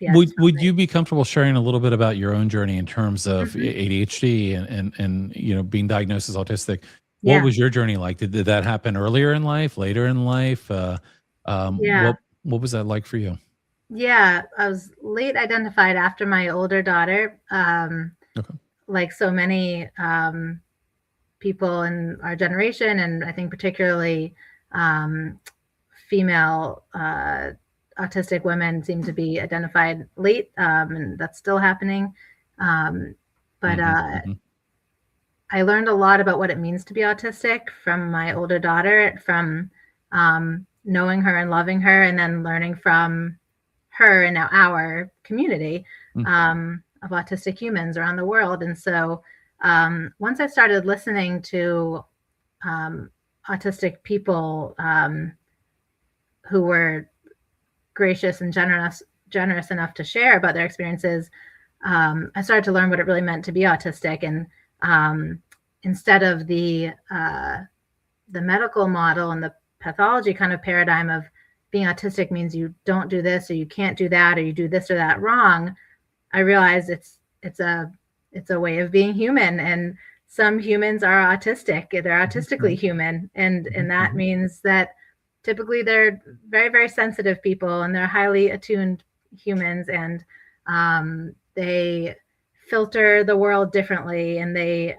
yeah. Would you be comfortable sharing a little bit about your own journey in terms of ADHD and being diagnosed as autistic? What was your journey like? Did that happen earlier in life, later in life? What was that like for you? Yeah, I was late identified after my older daughter. Okay. Like so many people in our generation, and I think particularly female autistic women seem to be identified late, and that's still happening. But I learned a lot about what it means to be autistic from my older daughter, from knowing her and loving her, and then learning from her and now our community of autistic humans around the world. And so once I started listening to autistic people who were gracious and generous enough to share about their experiences, I started to learn what it really meant to be autistic. And instead of the medical model and the pathology kind of paradigm of being autistic means you don't do this or you can't do that or you do this or that wrong, I realized it's a way of being human, and some humans are autistic. They're autistically human, and that means that typically they're very, very sensitive people, and they're highly attuned humans, and they filter the world differently, and they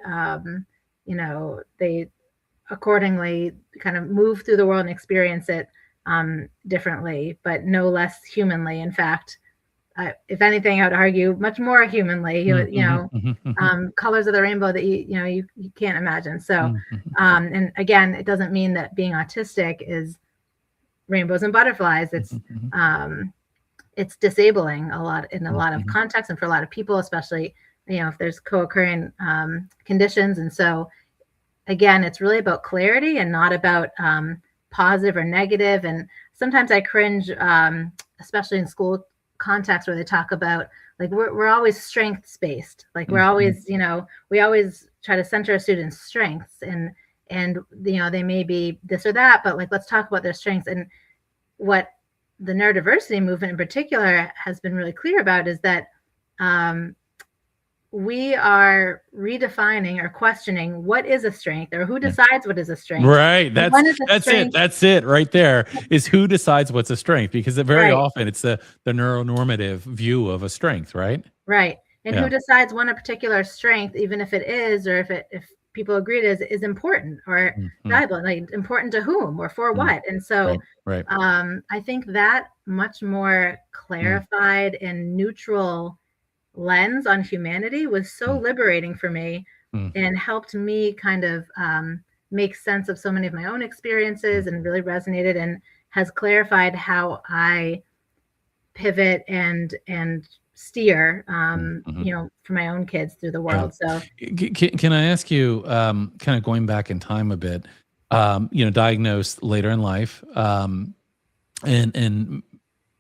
they accordingly kind of move through the world and experience it differently, but no less humanly. In fact, if anything, I would argue much more humanly. Colors of the rainbow that you can't imagine. So, and again, it doesn't mean that being autistic is rainbows and butterflies. It's disabling a lot in a lot of contexts, and for a lot of people, especially if there's co-occurring conditions. And so, again, it's really about clarity and not about positive or negative. And sometimes I cringe, especially in school context where they talk about like we're always strengths based. Like we're always, we always try to center a student's strengths, and they may be this or that, but like let's talk about their strengths. And what the neurodiversity movement in particular has been really clear about is that we are redefining or questioning what is a strength, or who decides what is a strength. Right. That's it. That's it right there, is who decides what's a strength, because very often it's the neuronormative view of a strength, right? Right. And who decides when a particular strength, even if it is, or if people agree it is important or valuable, like important to whom or for what. And so I think that much more clarified and neutral lens on humanity was so liberating for me, and helped me kind of make sense of so many of my own experiences, and really resonated and has clarified how I pivot and steer for my own kids through the world. So can I ask you, kind of going back in time a bit, diagnosed later in life, and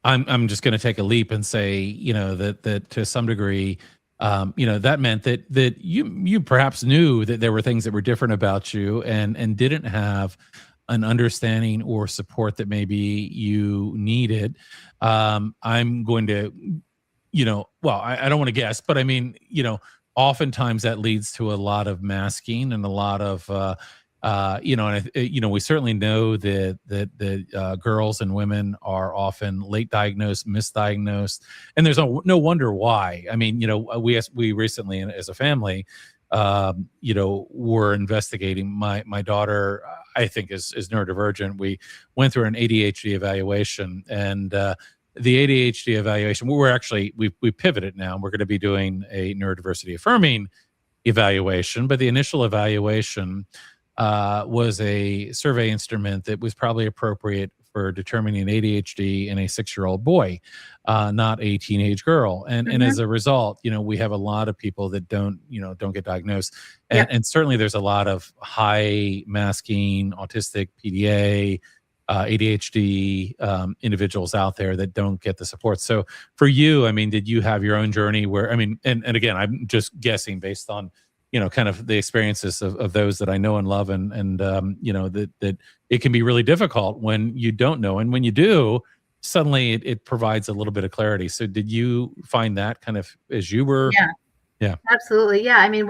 I'm just going to take a leap and say, that to some degree, that meant that you perhaps knew that there were things that were different about you, and didn't have an understanding or support that maybe you needed. I'm going to, I don't want to guess, but I mean, oftentimes that leads to a lot of masking and a lot of, we certainly know that girls and women are often late diagnosed, misdiagnosed, and there's no wonder why. I mean, we recently, as a family, were investigating. My daughter, I think, is neurodivergent. We went through an ADHD evaluation, and the ADHD evaluation, we pivoted now. We're going to be doing a neurodiversity affirming evaluation, but the initial evaluation was a survey instrument that was probably appropriate for determining ADHD in a 6-year-old boy, not a teenage girl. And as a result, we have a lot of people that don't get diagnosed. And certainly there's a lot of high masking, autistic, PDA, ADHD individuals out there that don't get the support. So for you, I mean, did you have your own journey where, I mean, and again, I'm just guessing based on, kind of the experiences of those that I know and love, and that it can be really difficult when you don't know. And when you do, suddenly it provides a little bit of clarity. So did you find that kind of as you were? Yeah, absolutely. Yeah. I mean,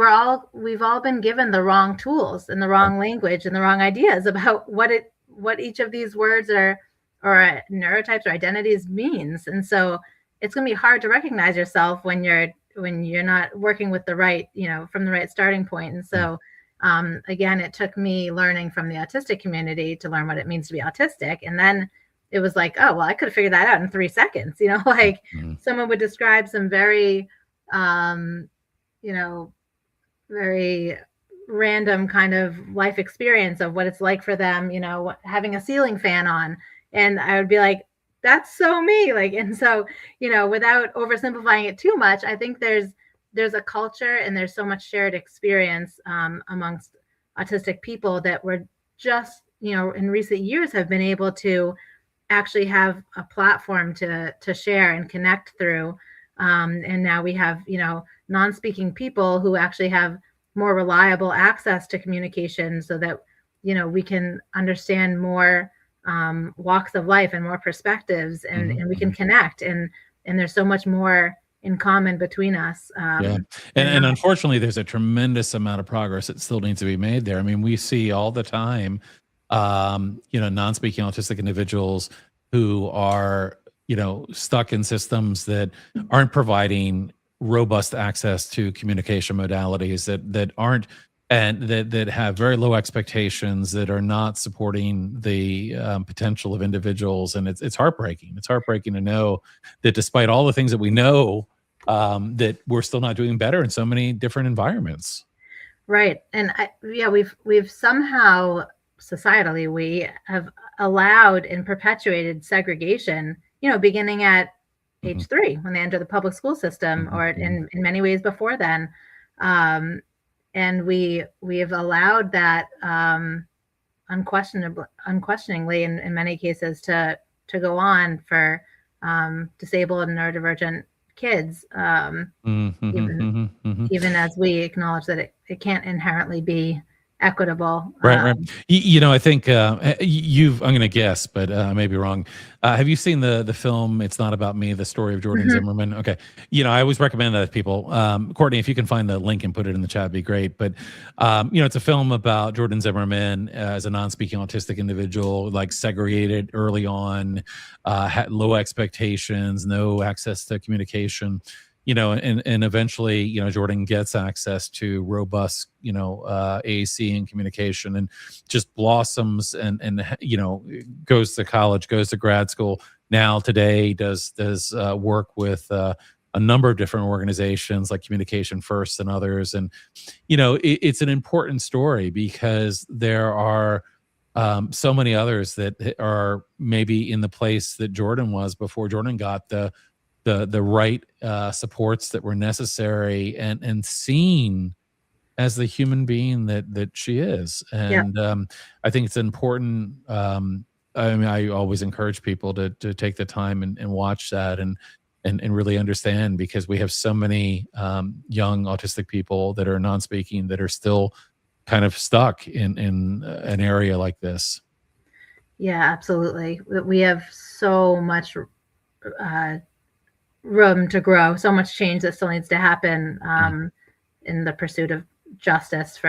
we've all been given the wrong tools and the wrong language and the wrong ideas about what each of these words or neurotypes or identities means. And so it's going to be hard to recognize yourself when you're not working with the right, from the right starting point. And so, again, it took me learning from the autistic community to learn what it means to be autistic. And then it was like, oh, well, I could have figured that out in 3 seconds, like someone would describe some very, very random kind of life experience of what it's like for them, having a ceiling fan on. And I would be like, that's so me. Like, and so, without oversimplifying it too much, I think there's a culture and there's so much shared experience amongst autistic people that we're just, in recent years have been able to actually have a platform to share and connect through. And now we have, non-speaking people who actually have more reliable access to communication so that, we can understand more walks of life and more perspectives, and we can connect, and there's so much more in common between us. And unfortunately, there's a tremendous amount of progress that still needs to be made there. I mean, we see all the time, non-speaking autistic individuals who are, stuck in systems that aren't providing robust access to communication modalities, that aren't, and that have very low expectations, that are not supporting the potential of individuals. And it's heartbreaking. It's heartbreaking to know that despite all the things that we know, that we're still not doing better in so many different environments. Right. And we've somehow societally, we have allowed and perpetuated segregation, beginning at age 3 when they enter the public school system, or in many ways before then. And we have allowed that unquestioningly in many cases to go on for disabled and neurodivergent kids, even Mm-hmm. even as we acknowledge that it can't inherently be equitable. Right, right. You know, I think you've. I'm going to guess, but I may be wrong. Have you seen the film "It's Not About Me"? The story of Jordan Mhm. Zimmerman. Okay, you know, I always recommend that to people. Courtney, if you can find the link and put it in the chat, it'd be great. But you know, it's a film about Jordan Zimmerman as a non-speaking autistic individual, like segregated early on, had low expectations, no access to communication, you know, and eventually, you know, Jordan gets access to robust, you know, AAC and communication, and just blossoms, and you know, goes to college, goes to grad school. Now today does work with a number of different organizations like Communication First and others, and you know, it's an important story because there are so many others that are maybe in the place that Jordan was before Jordan got the right supports that were necessary, and seen as the human being that she is. Yeah. And I think it's important. I mean, I always encourage people to take the time and watch that, and really understand, because we have so many young autistic people that are non-speaking that are still kind of stuck in an area like this. Yeah, absolutely. We have so much uh, room to grow, so much change that still needs to happen Mhm. in the pursuit of justice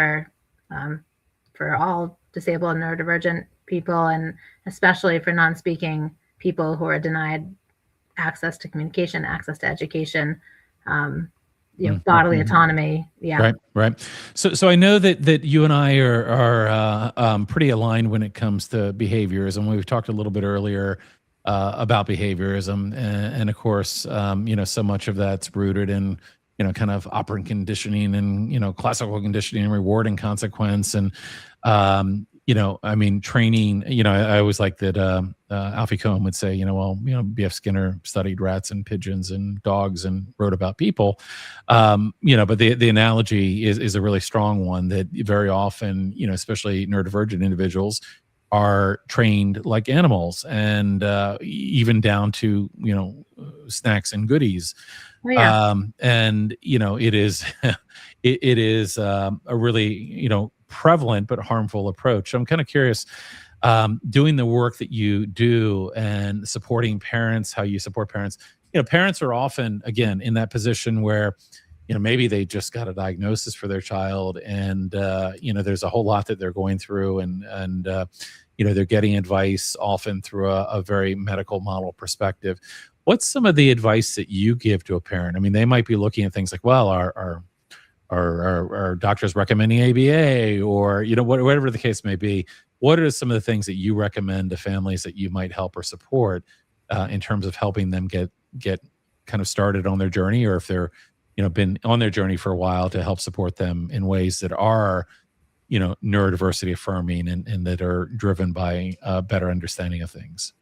um, for all disabled and neurodivergent people, and especially for non-speaking people who are denied access to communication, access to education, um, bodily Mhm. autonomy. Yeah. Right, right. So I know that you and I are pretty aligned when it comes to behaviorism. We've talked a little bit earlier about behaviorism, and of course, you know, so much of that's rooted in, you know, kind of operant conditioning, and you know, classical conditioning, and reward and consequence, and you know, I mean, training. You know, I always like that. Alfie Kohn would say, you know, well, you know, B.F. Skinner studied rats and pigeons and dogs and wrote about people. You know, but the analogy is a really strong one, that very often, you know, especially neurodivergent individuals are trained like animals, and even down to, you know, snacks and goodies. Oh yeah. And you know, it is it is a really, you know, prevalent but harmful approach. I'm kind of curious, doing the work that you do and supporting parents, how you support parents. You know, parents are often, again, in that position where, you know, maybe they just got a diagnosis for their child, and you know, there's a whole lot that they're going through, and you know, they're getting advice often through a very medical model perspective. What's some of the advice that you give to a parent? I mean, they might be looking at things like, well, our doctors recommending ABA, or you know, whatever the case may be. What are some of the things that you recommend to families that you might help or support in terms of helping them get kind of started on their journey, or if they're, you know, been on their journey for a while, to help support them in ways that are, you know, neurodiversity affirming, and that are driven by a better understanding of things?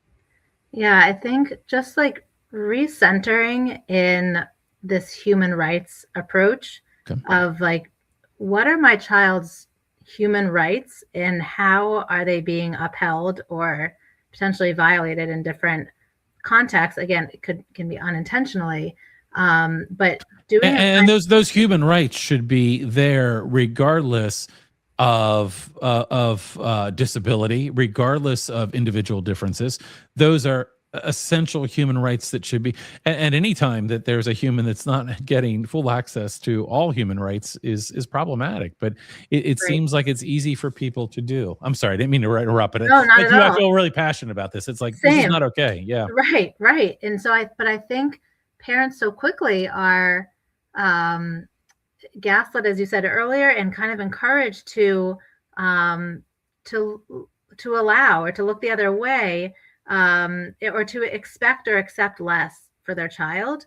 Yeah, I think just like recentering in this human rights approach Okay. of like, what are my child's human rights and how are they being upheld or potentially violated in different contexts? Again, it can be unintentionally, but doing a And those human rights should be there regardless of disability, regardless of individual differences. Those are essential human rights that should be. And any time that there's a human that's not getting full access to all human rights is problematic. But it right. seems like it's easy for people to do. I'm sorry, I didn't mean to interrupt, but No, not like at you, I all. feel really passionate about this. It's like, this is Same. not okay. Yeah. Right, right. And so but I think parents so quickly are um, gaslit, as you said earlier, and kind of encouraged um, to to allow or to look the other way, or to expect or accept less for their child,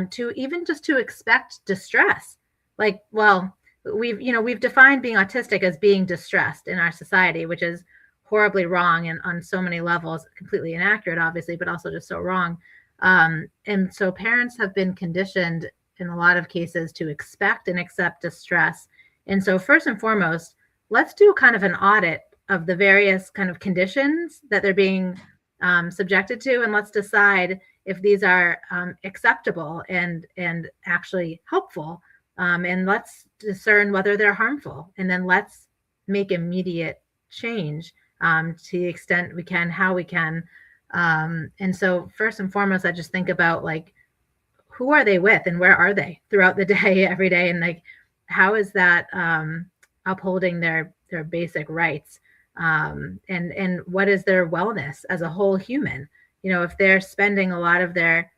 to even just to expect distress. Like, well, we've defined being autistic as being distressed in our society, which is horribly wrong and on so many levels, completely inaccurate, obviously, but also just so wrong. And so parents have been conditioned in a lot of cases to expect and accept distress. And so, first and foremost, let's do kind of an audit of the various kind of conditions that they're being subjected to, and let's decide if these are acceptable and actually helpful, and let's discern whether they're harmful, and then let's make immediate change to the extent we can, how we can. And so first and foremost, I just think about like, who are they with and where are they throughout the day, every day, and like, how is that upholding their basic rights, and what is their wellness as a whole human. If they're spending a lot of their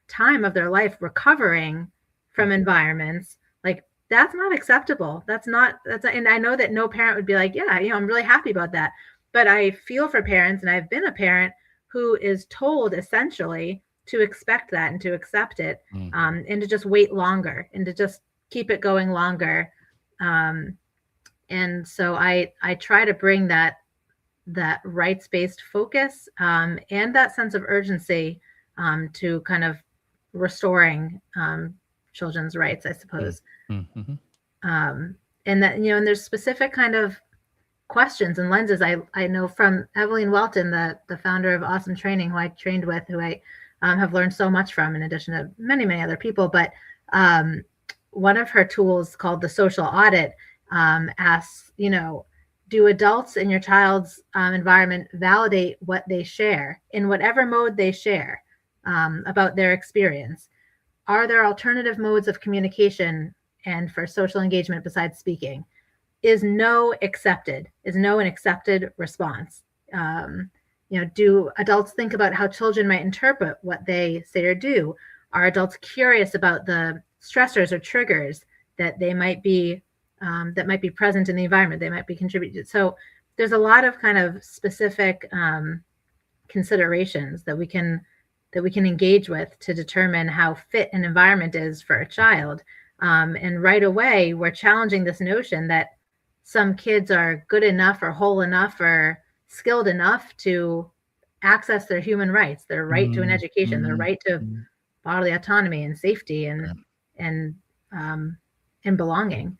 time of their life recovering from environments, like, that's not acceptable. And I know that no parent would be like, yeah, I'm really happy about that. But I feel for parents, and I've been a parent who is told essentially to expect that and to accept it, and to just wait longer and to just keep it going longer. And so I try to bring that rights-based focus, and that sense of urgency, to kind of restoring children's rights, I suppose. Mm-hmm. And that, and there's specific kind of questions and lenses. I know from Evelyn Welton, the founder of Awesome Training, who I trained with, who I have learned so much from, in addition to many, many other people. But one of her tools, called the social audit, asks, do adults in your child's environment validate what they share in whatever mode they share about their experience? Are there alternative modes of communication and for social engagement besides speaking? Is no accepted? Is no an accepted response? Do adults think about how children might interpret what they say or do? Are adults curious about the stressors or triggers that might be present in the environment? They might be contributed. So there's a lot of kind of specific considerations that we can engage with to determine how fit an environment is for a child. And right away, we're challenging this notion that some kids are good enough or whole enough or skilled enough to access their human rights, their right to an education, their right to bodily autonomy and safety and belonging.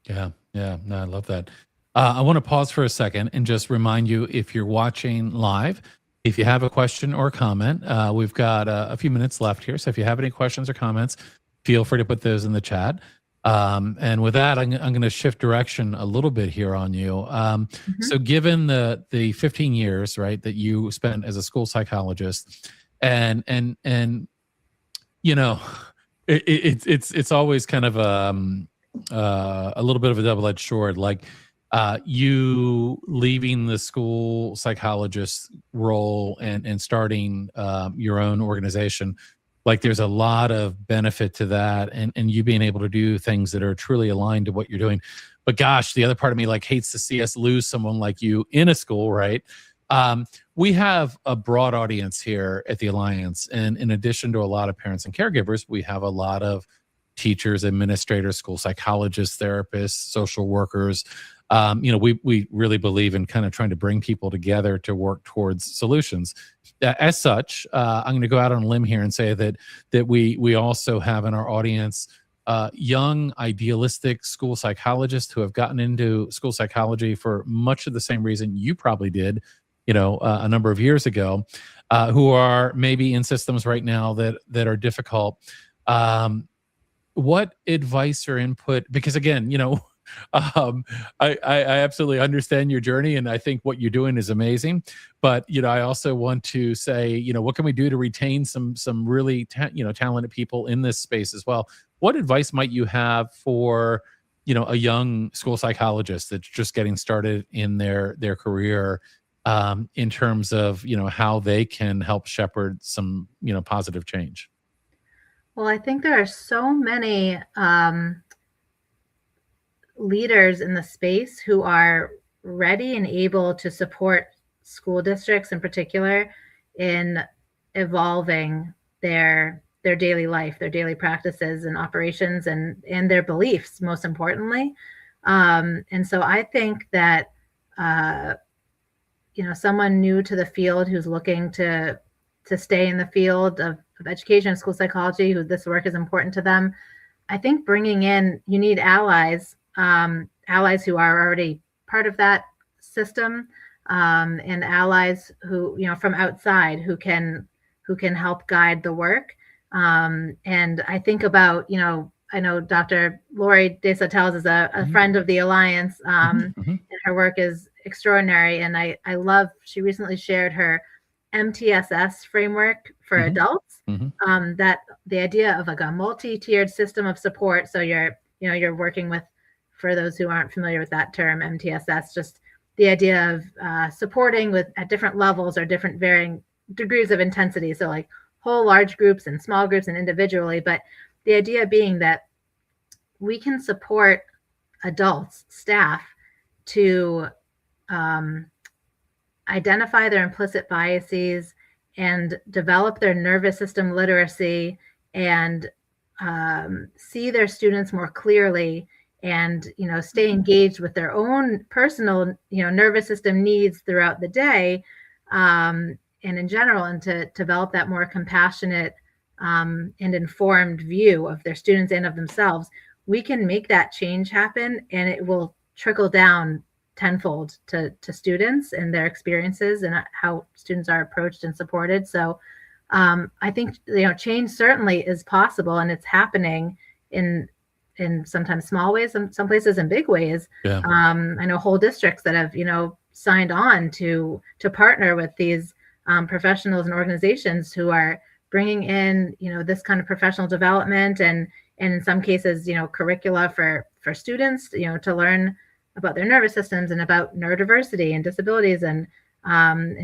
Yeah. No, I love that. I want to pause for a second and just remind you, if you're watching live, if you have a question or comment, we've got a few minutes left here. So if you have any questions or comments, feel free to put those in the chat. And with that, I'm going to shift direction a little bit here on you. So given the 15 years, right, that you spent as a school psychologist, and it's always kind of a little bit of a double-edged sword, like you leaving the school psychologist role and starting your own organization. Like, there's a lot of benefit to that, and you being able to do things that are truly aligned to what you're doing. But gosh, the other part of me like hates to see us lose someone like you in a school, right? We have a broad audience here at the Alliance, and in addition to a lot of parents and caregivers, we have a lot of teachers, administrators, school psychologists, therapists, social workers. We really believe in kind of trying to bring people together to work towards solutions. As such, I'm going to go out on a limb here and say that we also have in our audience young, idealistic school psychologists who have gotten into school psychology for much of the same reason you probably did, a number of years ago, who are maybe in systems right now that are difficult. What advice or input? Because again, I absolutely understand your journey, and I think what you're doing is amazing. But I also want to say, what can we do to retain some really talented people in this space as well? What advice might you have for a young school psychologist that's just getting started in their career, in terms of how they can help shepherd some positive change? Well, I think there are so many leaders in the space who are ready and able to support school districts in particular in evolving their daily life, their daily practices and operations, and their beliefs, most importantly. And so I think that someone new to the field who's looking to stay in the field of education and school psychology, who this work is important to them, I think you need allies, allies who are already part of that system, and allies who, from outside, who can who can help guide the work. And I think about, I know Dr. Lori Desautel is a friend of the Alliance, and her work is extraordinary. And I love, she recently shared her MTSS framework for adults, that the idea of like a multi-tiered system of support. So you're working with, for those who aren't familiar with that term, MTSS, just the idea of supporting with at different levels or different varying degrees of intensity. So like whole large groups and small groups and individually, but the idea being that we can support adults, staff, to identify their implicit biases and develop their nervous system literacy and see their students more clearly, and stay engaged with their own personal nervous system needs throughout the day, and in general, and to develop that more compassionate and informed view of their students and of themselves. We can make that change happen, and it will trickle down tenfold to students and their experiences and how students are approached and supported. So I think change certainly is possible, and it's happening in sometimes small ways, and some places in big ways. Yeah. I know whole districts that have signed on to partner with these professionals and organizations who are bringing in this kind of professional development, and in some cases curricula for students to learn about their nervous systems and about neurodiversity and disabilities, and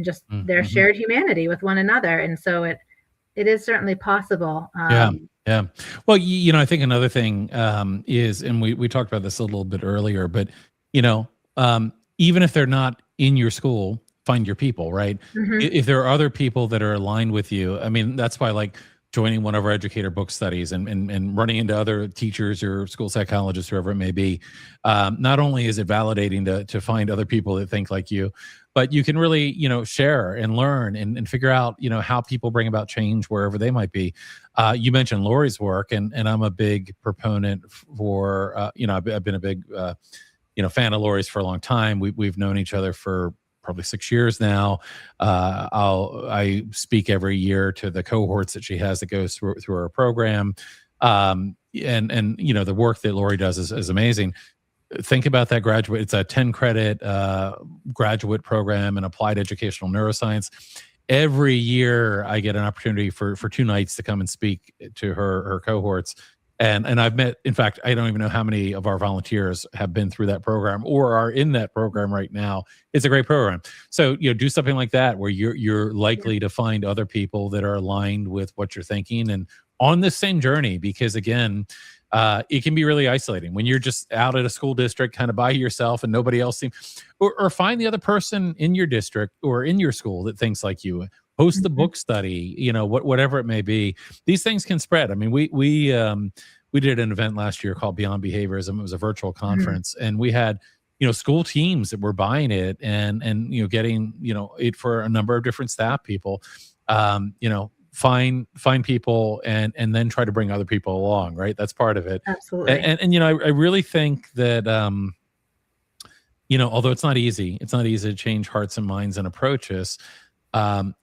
just their shared humanity with one another. And so it is certainly possible. Yeah. Well, I think another thing is, and we talked about this a little bit earlier, but even if they're not in your school, find your people, right? If there are other people that are aligned with you, I mean, that's why like joining one of our educator book studies and running into other teachers or school psychologists, whoever it may be, not only is it validating to find other people that think like you, but you can really, share and learn and figure out, how people bring about change wherever they might be. You mentioned Lori's work, and I'm a big proponent for, I've been a big, fan of Lori's for a long time. We've known each other for probably 6 years now. I speak every year to the cohorts that she has that goes through her program. And the work that Lori does is amazing. Think about that graduate. It's a 10 credit graduate program in applied educational neuroscience. Every year I get an opportunity for 2 nights to come and speak to her cohorts. And I've met, in fact, I don't even know how many of our volunteers have been through that program or are in that program right now. It's a great program. So, do something like that where you're likely to find other people that are aligned with what you're thinking and on the same journey, because again, it can be really isolating when you're just out at a school district kind of by yourself and nobody else seems, or find the other person in your district or in your school that thinks like you. Host the book study, whatever it may be. These things can spread. I mean, we did an event last year called Beyond Behaviorism. It was a virtual conference, and we had school teams that were buying it and getting it for a number of different staff people. Find people and then try to bring other people along. Right, that's part of it. Absolutely. And I really think that although it's not easy to change hearts and minds and approaches.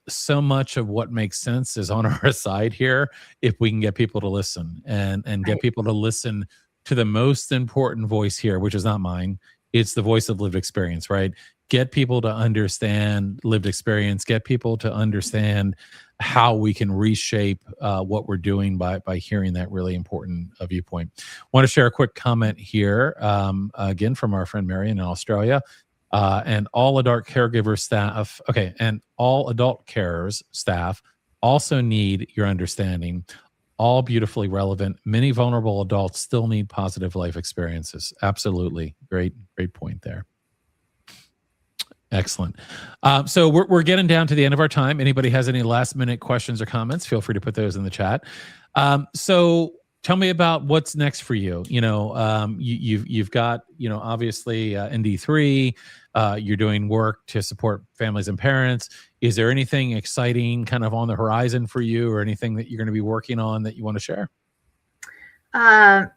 So much of what makes sense is on our side here if we can get people to listen and get people to listen to the most important voice here, which is not mine. It's the voice of lived experience, right? Get people to understand lived experience, get people to understand how we can reshape what we're doing by hearing that really important viewpoint. I want to share a quick comment here, again, from our friend Marion in Australia. And all adult caregiver staff, and all adult carers staff also need your understanding. All beautifully relevant. Many vulnerable adults still need positive life experiences. Absolutely. Great point there. Excellent. So we're getting down to the end of our time. Anybody has any last minute questions or comments, feel free to put those in the chat. So tell me about what's next for you. You've got, obviously ND3, you're doing work to support families and parents. Is there anything exciting kind of on the horizon for you, or anything that you're going to be working on that you want to share? Yeah,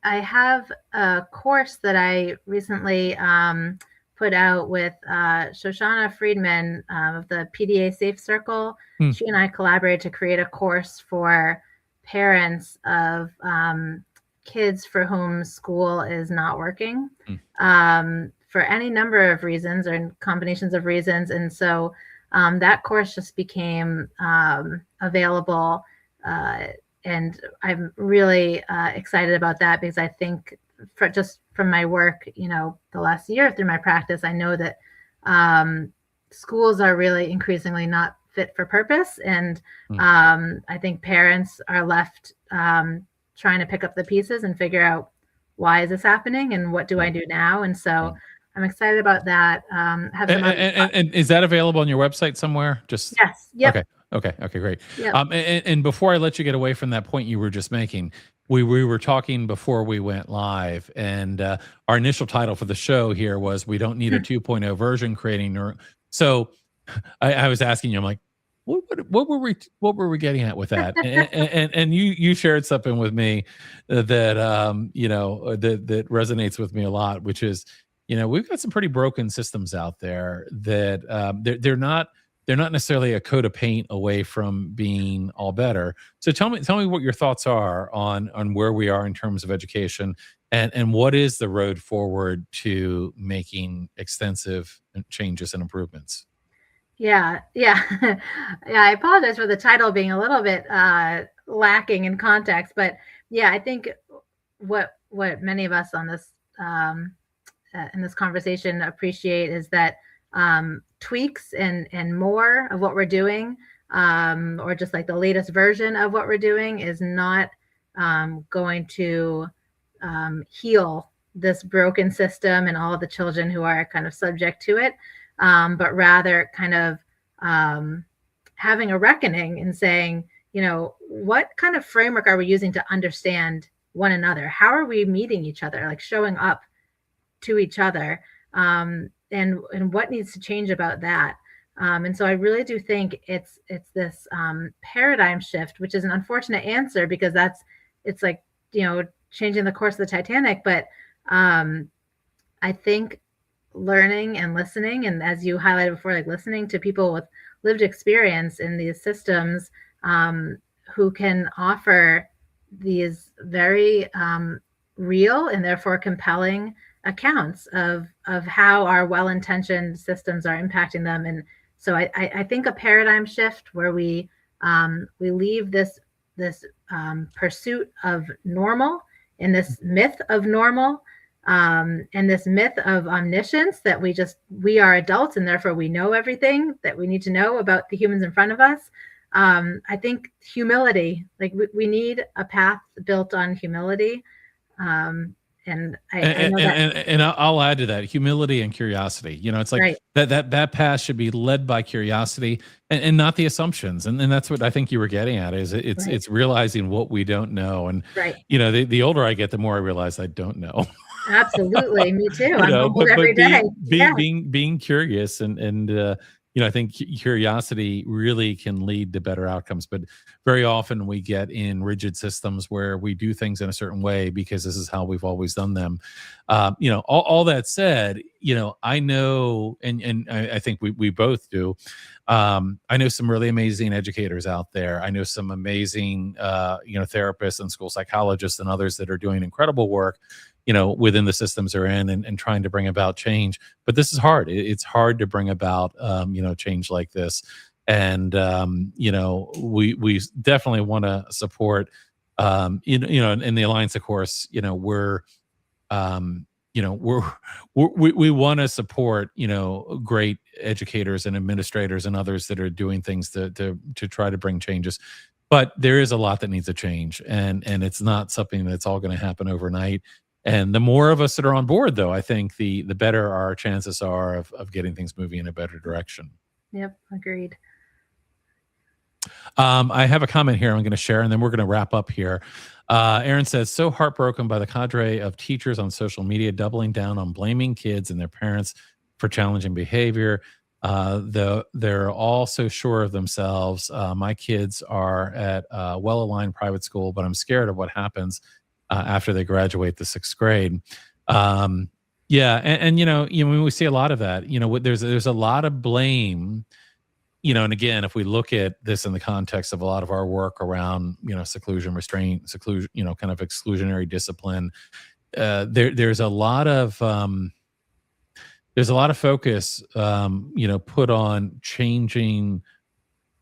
I have a course that I recently put out with Shoshana Friedman of the PDA Safe Circle. She and I collaborated to create a course for parents of kids for whom school is not working for any number of reasons or combinations of reasons. And so that course just became available. And I'm really excited about that because I think just from my work, the last year through my practice, I know that schools are really increasingly not fit for purpose. And I think parents are left trying to pick up the pieces and figure out why is this happening and what do I do now? And so I'm excited about that. And is that available on your website somewhere? Just yes. Yep. Okay, great. Yep. And before I let you get away from that point you were just making, we were talking before we went live, and our initial title for the show here was "We Don't Need a 2.0 Version Creating Neuro." So I was asking you, I'm like, what were we getting at with that? and you shared something with me that that resonates with me a lot, which is, we've got some pretty broken systems out there that they're not necessarily a coat of paint away from being all better. So tell me what your thoughts are on where we are in terms of education, and what is the road forward to making extensive changes and improvements. Yeah. I apologize for the title being a little bit lacking in context, but yeah, I think what many of us on this in this conversation appreciate is that tweaks and more of what we're doing, or just like the latest version of what we're doing, is not going to heal this broken system and all of the children who are kind of subject to it. But rather kind of having a reckoning and saying, what kind of framework are we using to understand one another? How are we meeting each other, like showing up to each other? And what needs to change about that? And so I really do think it's this paradigm shift, which is an unfortunate answer because it's like, changing the course of the Titanic. But I think learning and listening, and as you highlighted before, like listening to people with lived experience in these systems, who can offer these very real and therefore compelling accounts of how our well-intentioned systems are impacting them. And so I think a paradigm shift where we leave this pursuit of normal and this myth of normal, and this myth of omniscience that we are adults and therefore we know everything that we need to know about the humans in front of us. I think humility, like we need a path built on humility. And I know and I'll add to that, humility and curiosity. It's like right. that path should be led by curiosity and not the assumptions. And that's what I think you were getting at, is it's realizing what we don't know. And right. The older I get, the more I realize I don't know. Absolutely, me too. I'm humbled every day. Being curious and I think curiosity really can lead to better outcomes. But very often we get in rigid systems where we do things in a certain way because this is how we've always done them. All that said, I know, and I think we both do. I know some really amazing educators out there. I know some amazing, therapists and school psychologists and others that are doing incredible work, within the systems they're in, and trying to bring about change. But this is hard. It's hard to bring about, change like this. And, we definitely want to support, in the Alliance, of course, we want to support, great educators and administrators and others that are doing things to try to bring changes. But there is a lot that needs to change, and it's not something that's all going to happen overnight. And the more of us that are on board, though, I think the better our chances are of getting things moving in a better direction. Yep, agreed. I have a comment here I'm going to share, and then we're going to wrap up here. Aaron says, so heartbroken by the cadre of teachers on social media doubling down on blaming kids and their parents for challenging behavior. They're all so sure of themselves. My kids are at a well-aligned private school, but I'm scared of what happens after they graduate the 6th grade. Yeah, and we see a lot of that. There's a lot of blame. And again, if we look at this in the context of a lot of our work around, seclusion, restraint, seclusion, kind of exclusionary discipline, there's a lot of focus, put on changing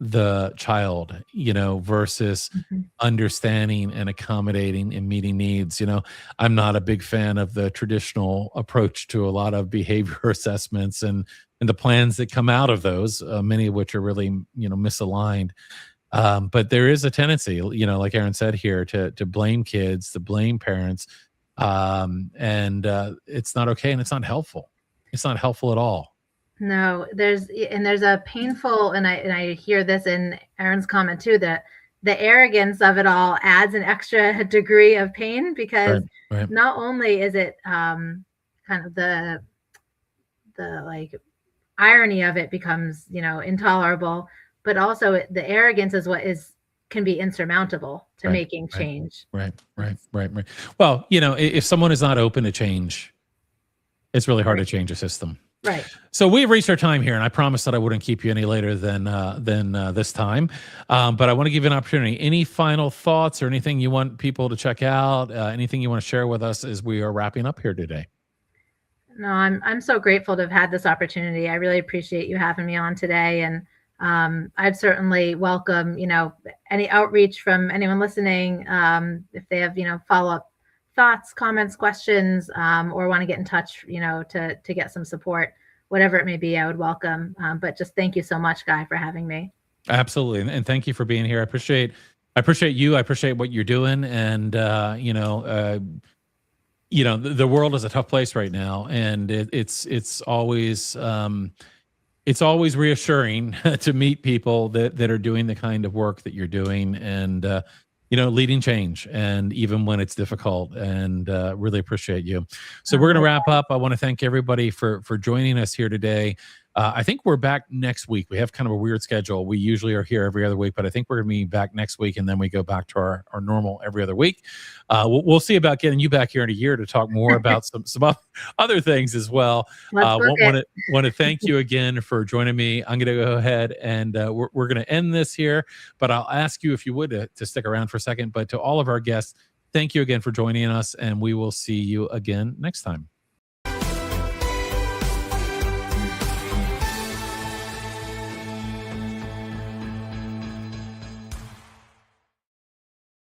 the child, versus Mhm. understanding and accommodating and meeting needs. I'm not a big fan of the traditional approach to a lot of behavior assessments and the plans that come out of those, many of which are really, misaligned. But there is a tendency, like Aaron said here, to blame kids, to blame parents, and it's not okay, and it's not helpful. It's not helpful at all. No, there's a painful, and I hear this in Aaron's comment too, that the arrogance of it all adds an extra degree of pain, because Right, right, not only is it kind of the like irony of it becomes, intolerable, but also the arrogance is what is can be insurmountable to right, making right, change. right, right, right, right. Well, if someone is not open to change, it's really hard Right, to change a system. right. So we've reached our time here, and I promised that I wouldn't keep you any later than this time. But I want to give you an opportunity. Any final thoughts or anything you want people to check out? Anything you want to share with us as we are wrapping up here today? No, I'm so grateful to have had this opportunity. I really appreciate you having me on today, and I'd certainly welcome, any outreach from anyone listening, if they have, follow up thoughts, comments, questions, or want to get in touch, to get some support, whatever it may be. I would welcome. But just thank you so much, Guy, for having me. Absolutely, and thank you for being here. I appreciate you. I appreciate what you're doing, and the world is a tough place right now, and it's always reassuring to meet people that are doing the kind of work that you're doing, and leading change, and even when it's difficult, and really appreciate you. So we're going to wrap up. I want to thank everybody for joining us here today. I think we're back next week. We have kind of a weird schedule. We usually are here every other week, but I think we're going to be back next week, and then we go back to our normal every other week. We'll see about getting you back here in a year to talk more about some other things as well. Let's book it. Want to thank you again for joining me. I'm going to go ahead and we're going to end this here, but I'll ask you if you would to stick around for a second. But to all of our guests, thank you again for joining us, and we will see you again next time.